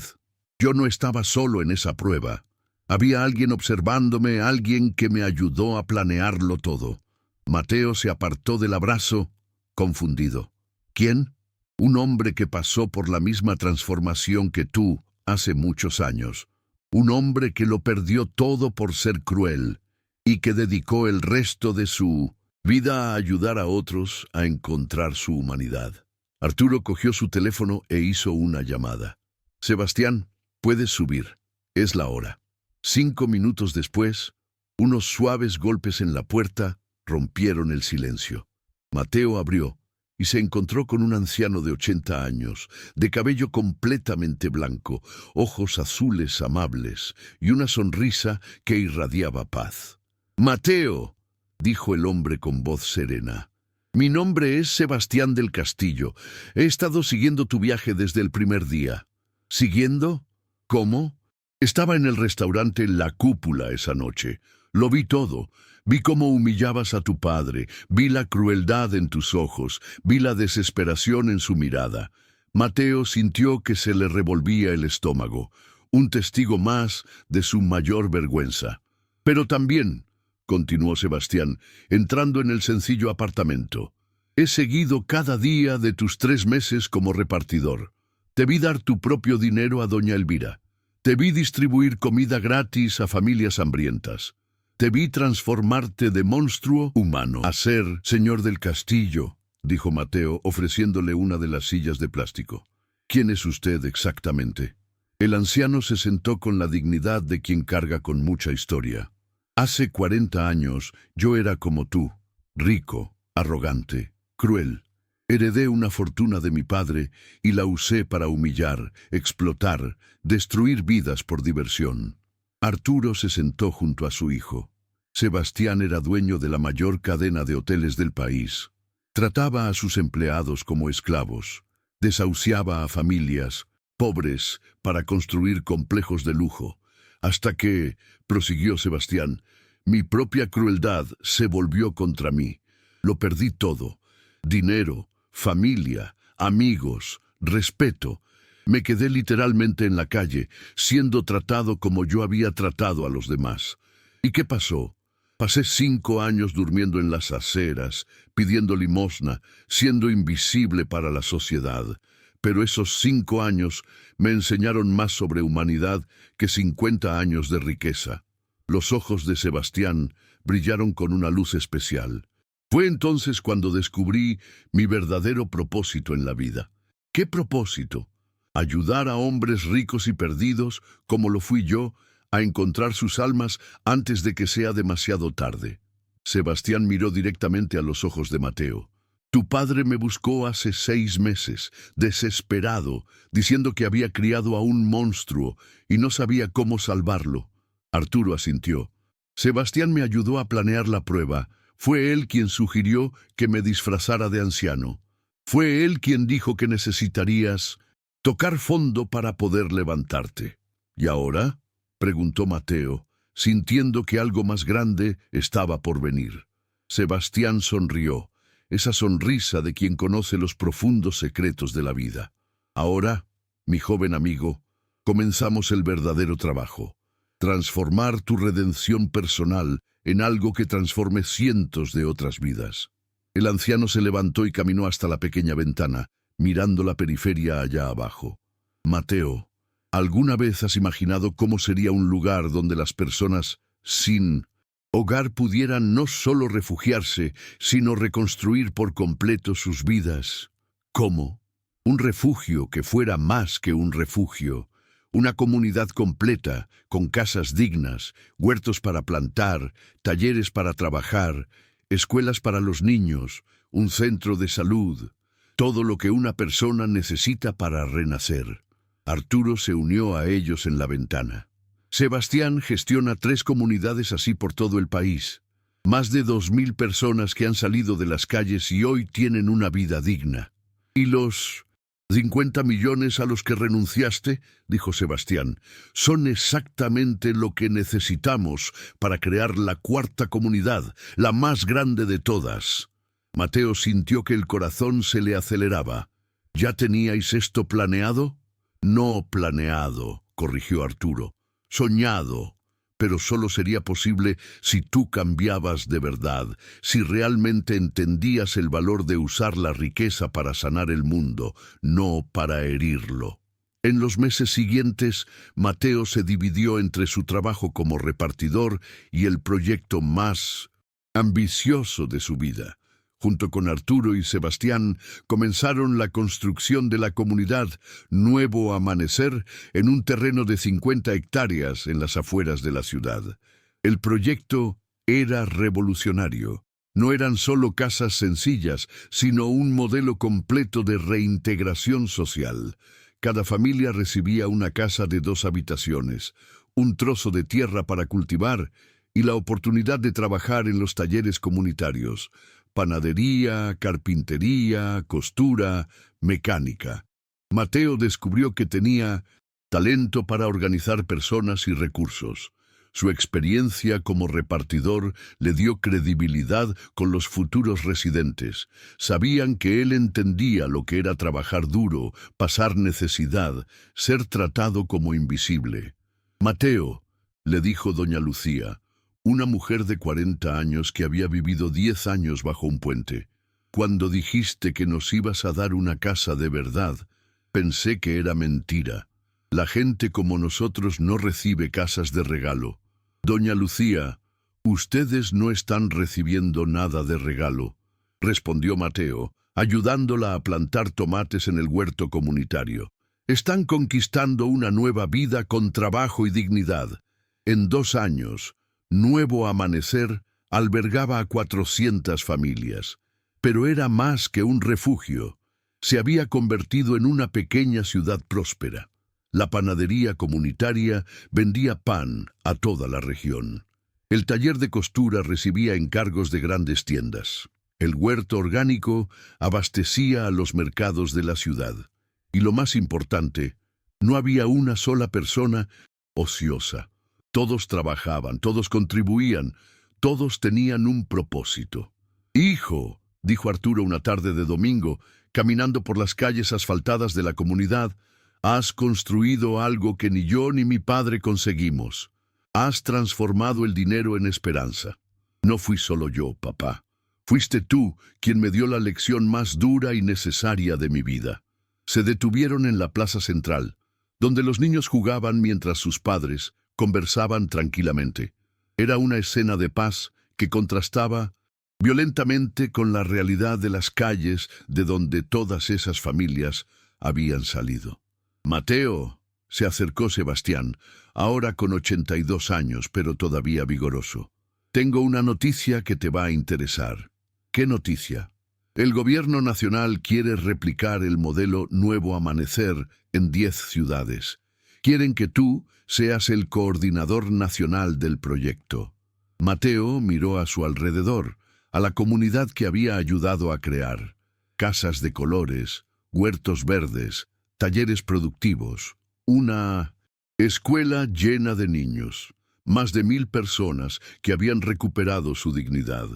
Yo no estaba solo en esa prueba. Había alguien observándome, alguien que me ayudó a planearlo todo. Mateo se apartó del abrazo, confundido. ¿Quién? Un hombre que pasó por la misma transformación que tú hace muchos años. Un hombre que lo perdió todo por ser cruel y que dedicó el resto de su vida a ayudar a otros a encontrar su humanidad. Arturo cogió su teléfono e hizo una llamada. Sebastián, puedes subir. Es la hora. 5 minutos después, unos suaves golpes en la puerta rompieron el silencio. Mateo abrió y se encontró con un anciano de 80 años, de cabello completamente blanco, ojos azules amables y una sonrisa que irradiaba paz. «Mateo», dijo el hombre con voz serena, «mi nombre es Sebastián del Castillo. He estado siguiendo tu viaje desde el primer día». ¿Siguiendo? ¿Cómo? Estaba en el restaurante La Cúpula esa noche. Lo vi todo. Vi cómo humillabas a tu padre, vi la crueldad en tus ojos, vi la desesperación en su mirada. Mateo sintió que se le revolvía el estómago, un testigo más de su mayor vergüenza. Pero también, continuó Sebastián, entrando en el sencillo apartamento, he seguido cada día de tus 3 meses como repartidor. Te vi dar tu propio dinero a doña Elvira. Te vi distribuir comida gratis a familias hambrientas. Te vi transformarte de monstruo humano a ser señor del castillo, dijo Mateo, ofreciéndole una de las sillas de plástico. ¿Quién es usted exactamente? El anciano se sentó con la dignidad de quien carga con mucha historia. Hace 40 años yo era como tú, rico, arrogante, cruel. Heredé una fortuna de mi padre y la usé para humillar, explotar, destruir vidas por diversión. Arturo se sentó junto a su hijo. Sebastián era dueño de la mayor cadena de hoteles del país. Trataba a sus empleados como esclavos. Desahuciaba a familias pobres para construir complejos de lujo. Hasta que, prosiguió Sebastián, mi propia crueldad se volvió contra mí. Lo perdí todo. Dinero, familia, amigos, respeto. Me quedé literalmente en la calle, siendo tratado como yo había tratado a los demás. ¿Y qué pasó? Pasé 5 años durmiendo en las aceras, pidiendo limosna, siendo invisible para la sociedad. Pero esos 5 años me enseñaron más sobre humanidad que 50 años de riqueza. Los ojos de Sebastián brillaron con una luz especial. Fue entonces cuando descubrí mi verdadero propósito en la vida. ¿Qué propósito? Ayudar a hombres ricos y perdidos, como lo fui yo, a encontrar sus almas antes de que sea demasiado tarde. Sebastián miró directamente a los ojos de Mateo. Tu padre me buscó hace 6 meses, desesperado, diciendo que había criado a un monstruo y no sabía cómo salvarlo. Arturo asintió. Sebastián me ayudó a planear la prueba. Fue él quien sugirió que me disfrazara de anciano. Fue él quien dijo que necesitarías tocar fondo para poder levantarte. ¿Y ahora?, preguntó Mateo, sintiendo que algo más grande estaba por venir. Sebastián sonrió, esa sonrisa de quien conoce los profundos secretos de la vida. Ahora, mi joven amigo, comenzamos el verdadero trabajo. Transformar tu redención personal en algo que transforme cientos de otras vidas. El anciano se levantó y caminó hasta la pequeña ventana, mirando la periferia allá abajo. Mateo, ¿alguna vez has imaginado cómo sería un lugar donde las personas sin hogar pudieran no solo refugiarse, sino reconstruir por completo sus vidas? ¿Cómo? Un refugio que fuera más que un refugio. Una comunidad completa, con casas dignas, huertos para plantar, talleres para trabajar, escuelas para los niños, un centro de salud. Todo lo que una persona necesita para renacer. Arturo se unió a ellos en la ventana. Sebastián gestiona 3 comunidades así por todo el país. Más de 2000 personas que han salido de las calles y hoy tienen una vida digna. ¿Y los 50 millones a los que renunciaste?, dijo Sebastián, son exactamente lo que necesitamos para crear la 4ª comunidad, la más grande de todas. Mateo sintió que el corazón se le aceleraba. ¿Ya teníais esto planeado? No planeado, corrigió Arturo. Soñado. Pero solo sería posible si tú cambiabas de verdad, si realmente entendías el valor de usar la riqueza para sanar el mundo, no para herirlo. En los meses siguientes, Mateo se dividió entre su trabajo como repartidor y el proyecto más ambicioso de su vida. Junto con Arturo y Sebastián, comenzaron la construcción de la comunidad Nuevo Amanecer en un terreno de 50 hectáreas en las afueras de la ciudad. El proyecto era revolucionario. No eran solo casas sencillas, sino un modelo completo de reintegración social. Cada familia recibía una casa de 2 habitaciones, un trozo de tierra para cultivar y la oportunidad de trabajar en los talleres comunitarios. Panadería, carpintería, costura, mecánica. Mateo descubrió que tenía talento para organizar personas y recursos. Su experiencia como repartidor le dio credibilidad con los futuros residentes. Sabían que él entendía lo que era trabajar duro, pasar necesidad, ser tratado como invisible. Mateo, le dijo doña Lucía, una mujer de 40 años que había vivido 10 años bajo un puente. Cuando dijiste que nos ibas a dar una casa de verdad, pensé que era mentira. La gente como nosotros no recibe casas de regalo. Doña Lucía, ustedes no están recibiendo nada de regalo, respondió Mateo, ayudándola a plantar tomates en el huerto comunitario. Están conquistando una nueva vida con trabajo y dignidad. En 2 años, Nuevo Amanecer albergaba a 400 familias, pero era más que un refugio. Se había convertido en una pequeña ciudad próspera. La panadería comunitaria vendía pan a toda la región. El taller de costura recibía encargos de grandes tiendas. El huerto orgánico abastecía a los mercados de la ciudad. Y lo más importante, no había una sola persona ociosa. Todos trabajaban, todos contribuían, todos tenían un propósito. «Hijo», dijo Arturo una tarde de domingo, caminando por las calles asfaltadas de la comunidad, «has construido algo que ni yo ni mi padre conseguimos. Has transformado el dinero en esperanza. No fui solo yo, papá. Fuiste tú quien me dio la lección más dura y necesaria de mi vida». Se detuvieron en la plaza central, donde los niños jugaban mientras sus padres conversaban tranquilamente. Era una escena de paz que contrastaba violentamente con la realidad de las calles de donde todas esas familias habían salido. «Mateo», se acercó Sebastián, ahora con 82 años, pero todavía vigoroso. «Tengo una noticia que te va a interesar». «¿Qué noticia?» «El gobierno nacional quiere replicar el modelo Nuevo Amanecer en 10 ciudades. Quieren que tú seas el coordinador nacional del proyecto». Mateo miró a su alrededor, a la comunidad que había ayudado a crear. Casas de colores, huertos verdes, talleres productivos, una escuela llena de niños, más de 1000 personas que habían recuperado su dignidad.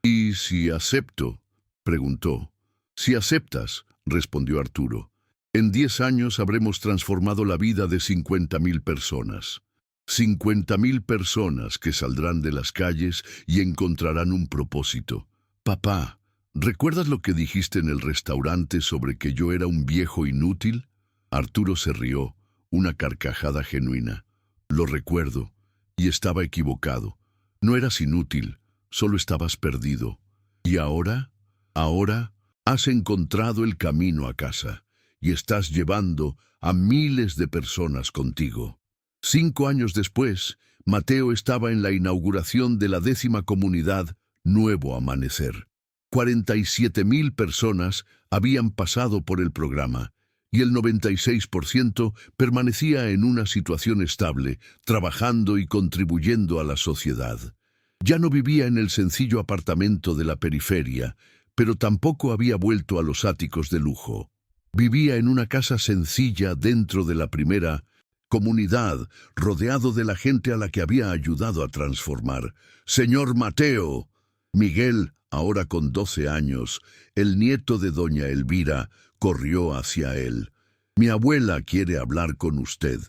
«¿Y si acepto?», preguntó. «Si aceptas», respondió Arturo, «en 10 años habremos transformado la vida de 50.000 personas. 50.000 personas que saldrán de las calles y encontrarán un propósito. Papá, ¿recuerdas lo que dijiste en el restaurante sobre que yo era un viejo inútil?» Arturo se rió, una carcajada genuina. «Lo recuerdo, y estaba equivocado. No eras inútil, solo estabas perdido. ¿Y ahora? Ahora has encontrado el camino a casa y estás llevando a miles de personas contigo». 5 años después, Mateo estaba en la inauguración de la 10ª comunidad Nuevo Amanecer. 47.000 personas habían pasado por el programa y el 96% permanecía en una situación estable, trabajando y contribuyendo a la sociedad. Ya no vivía en el sencillo apartamento de la periferia, pero tampoco había vuelto a los áticos de lujo. Vivía en una casa sencilla dentro de la primera comunidad, rodeado de la gente a la que había ayudado a transformar. «Señor Mateo», Miguel ahora con 12 años, el nieto de doña Elvira, corrió hacia él. «Mi abuela quiere hablar con usted».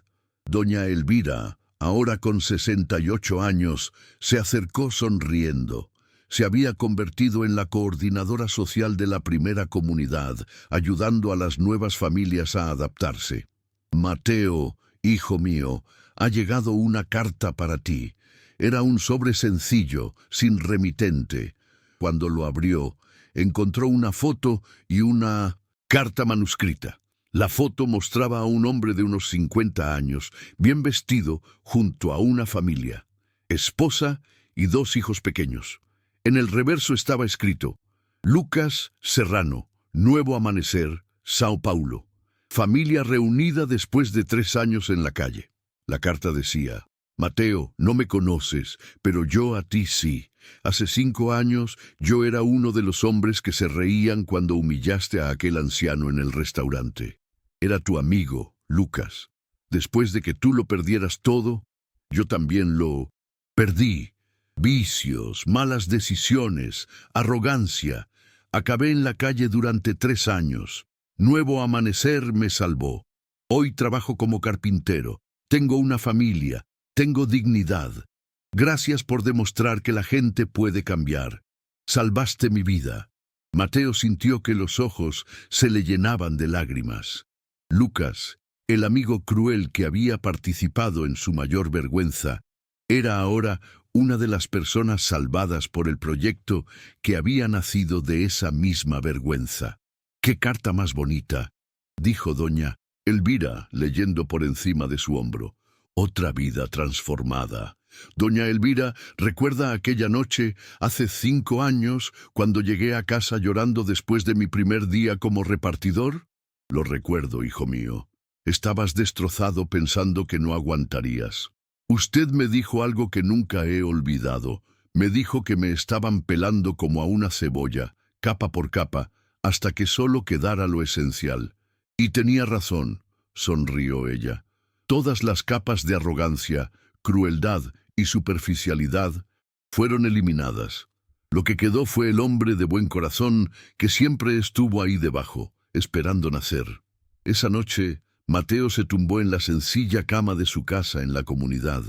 Doña Elvira, ahora con 68 años, se acercó sonriendo. Se había convertido en la coordinadora social de la primera comunidad, ayudando a las nuevas familias a adaptarse. «Mateo, hijo mío, ha llegado una carta para ti». Era un sobre sencillo, sin remitente. Cuando lo abrió, encontró una foto y una carta manuscrita. La foto mostraba a un hombre de unos 50 años, bien vestido, junto a una familia, esposa y 2 hijos pequeños. En el reverso estaba escrito: Lucas Serrano, Nuevo Amanecer, Sao Paulo. Familia reunida después de 3 años en la calle. La carta decía: Mateo, no me conoces, pero yo a ti sí. Hace 5 años yo era uno de los hombres que se reían cuando humillaste a aquel anciano en el restaurante. Era tu amigo, Lucas. Después de que tú lo perdieras todo, yo también lo perdí. Vicios, malas decisiones, arrogancia. Acabé en la calle durante 3 años. Nuevo Amanecer me salvó. Hoy trabajo como carpintero. Tengo una familia. Tengo dignidad. Gracias por demostrar que la gente puede cambiar. Salvaste mi vida. Mateo sintió que los ojos se le llenaban de lágrimas. Lucas, el amigo cruel que había participado en su mayor vergüenza, era ahora una de las personas salvadas por el proyecto que había nacido de esa misma vergüenza. «¡Qué carta más bonita!», dijo doña Elvira, leyendo por encima de su hombro. «Otra vida transformada». Doña Elvira recuerda aquella noche, hace 5 años, cuando llegué a casa llorando después de mi primer día como repartidor. «Lo recuerdo, hijo mío. Estabas destrozado pensando que no aguantarías. Usted me dijo algo que nunca he olvidado. Me dijo que me estaban pelando como a una cebolla, capa por capa, hasta que solo quedara lo esencial. Y tenía razón», sonrió ella. Todas las capas de arrogancia, crueldad y superficialidad fueron eliminadas. Lo que quedó fue el hombre de buen corazón que siempre estuvo ahí debajo, esperando nacer. Esa noche, Mateo se tumbó en la sencilla cama de su casa en la comunidad,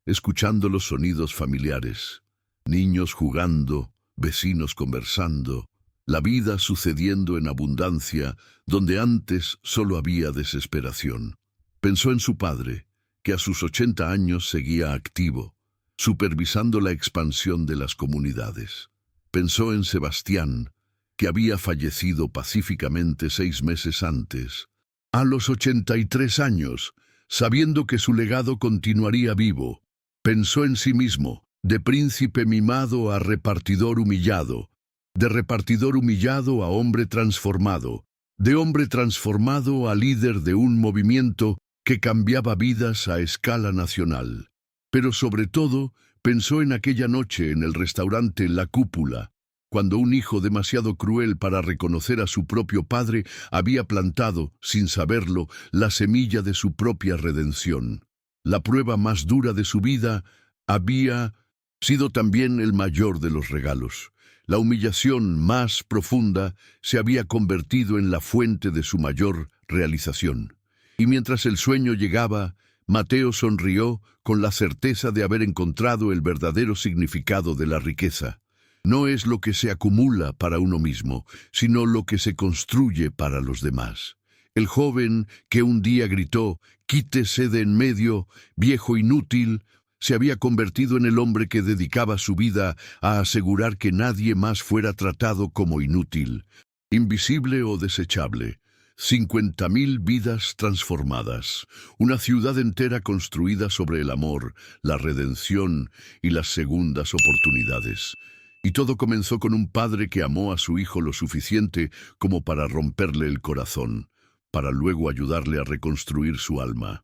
escuchando los sonidos familiares. Niños jugando, vecinos conversando, la vida sucediendo en abundancia donde antes solo había desesperación. Pensó en su padre, que a sus 80 años seguía activo, supervisando la expansión de las comunidades. Pensó en Sebastián, que había fallecido pacíficamente 6 meses antes, a los 83 años, sabiendo que su legado continuaría vivo. Pensó en sí mismo, de príncipe mimado a repartidor humillado, de repartidor humillado a hombre transformado, de hombre transformado a líder de un movimiento que cambiaba vidas a escala nacional. Pero sobre todo, pensó en aquella noche en el restaurante La Cúpula, cuando un hijo demasiado cruel para reconocer a su propio padre había plantado, sin saberlo, la semilla de su propia redención. La prueba más dura de su vida había sido también el mayor de los regalos. La humillación más profunda se había convertido en la fuente de su mayor realización. Y mientras el sueño llegaba, Mateo sonrió con la certeza de haber encontrado el verdadero significado de la riqueza. No es lo que se acumula para uno mismo, sino lo que se construye para los demás. El joven que un día gritó: «Quítese de en medio, viejo inútil», se había convertido en el hombre que dedicaba su vida a asegurar que nadie más fuera tratado como inútil, invisible o desechable. 50.000 vidas transformadas, una ciudad entera construida sobre el amor, la redención y las segundas oportunidades. Y todo comenzó con un padre que amó a su hijo lo suficiente como para romperle el corazón, para luego ayudarle a reconstruir su alma.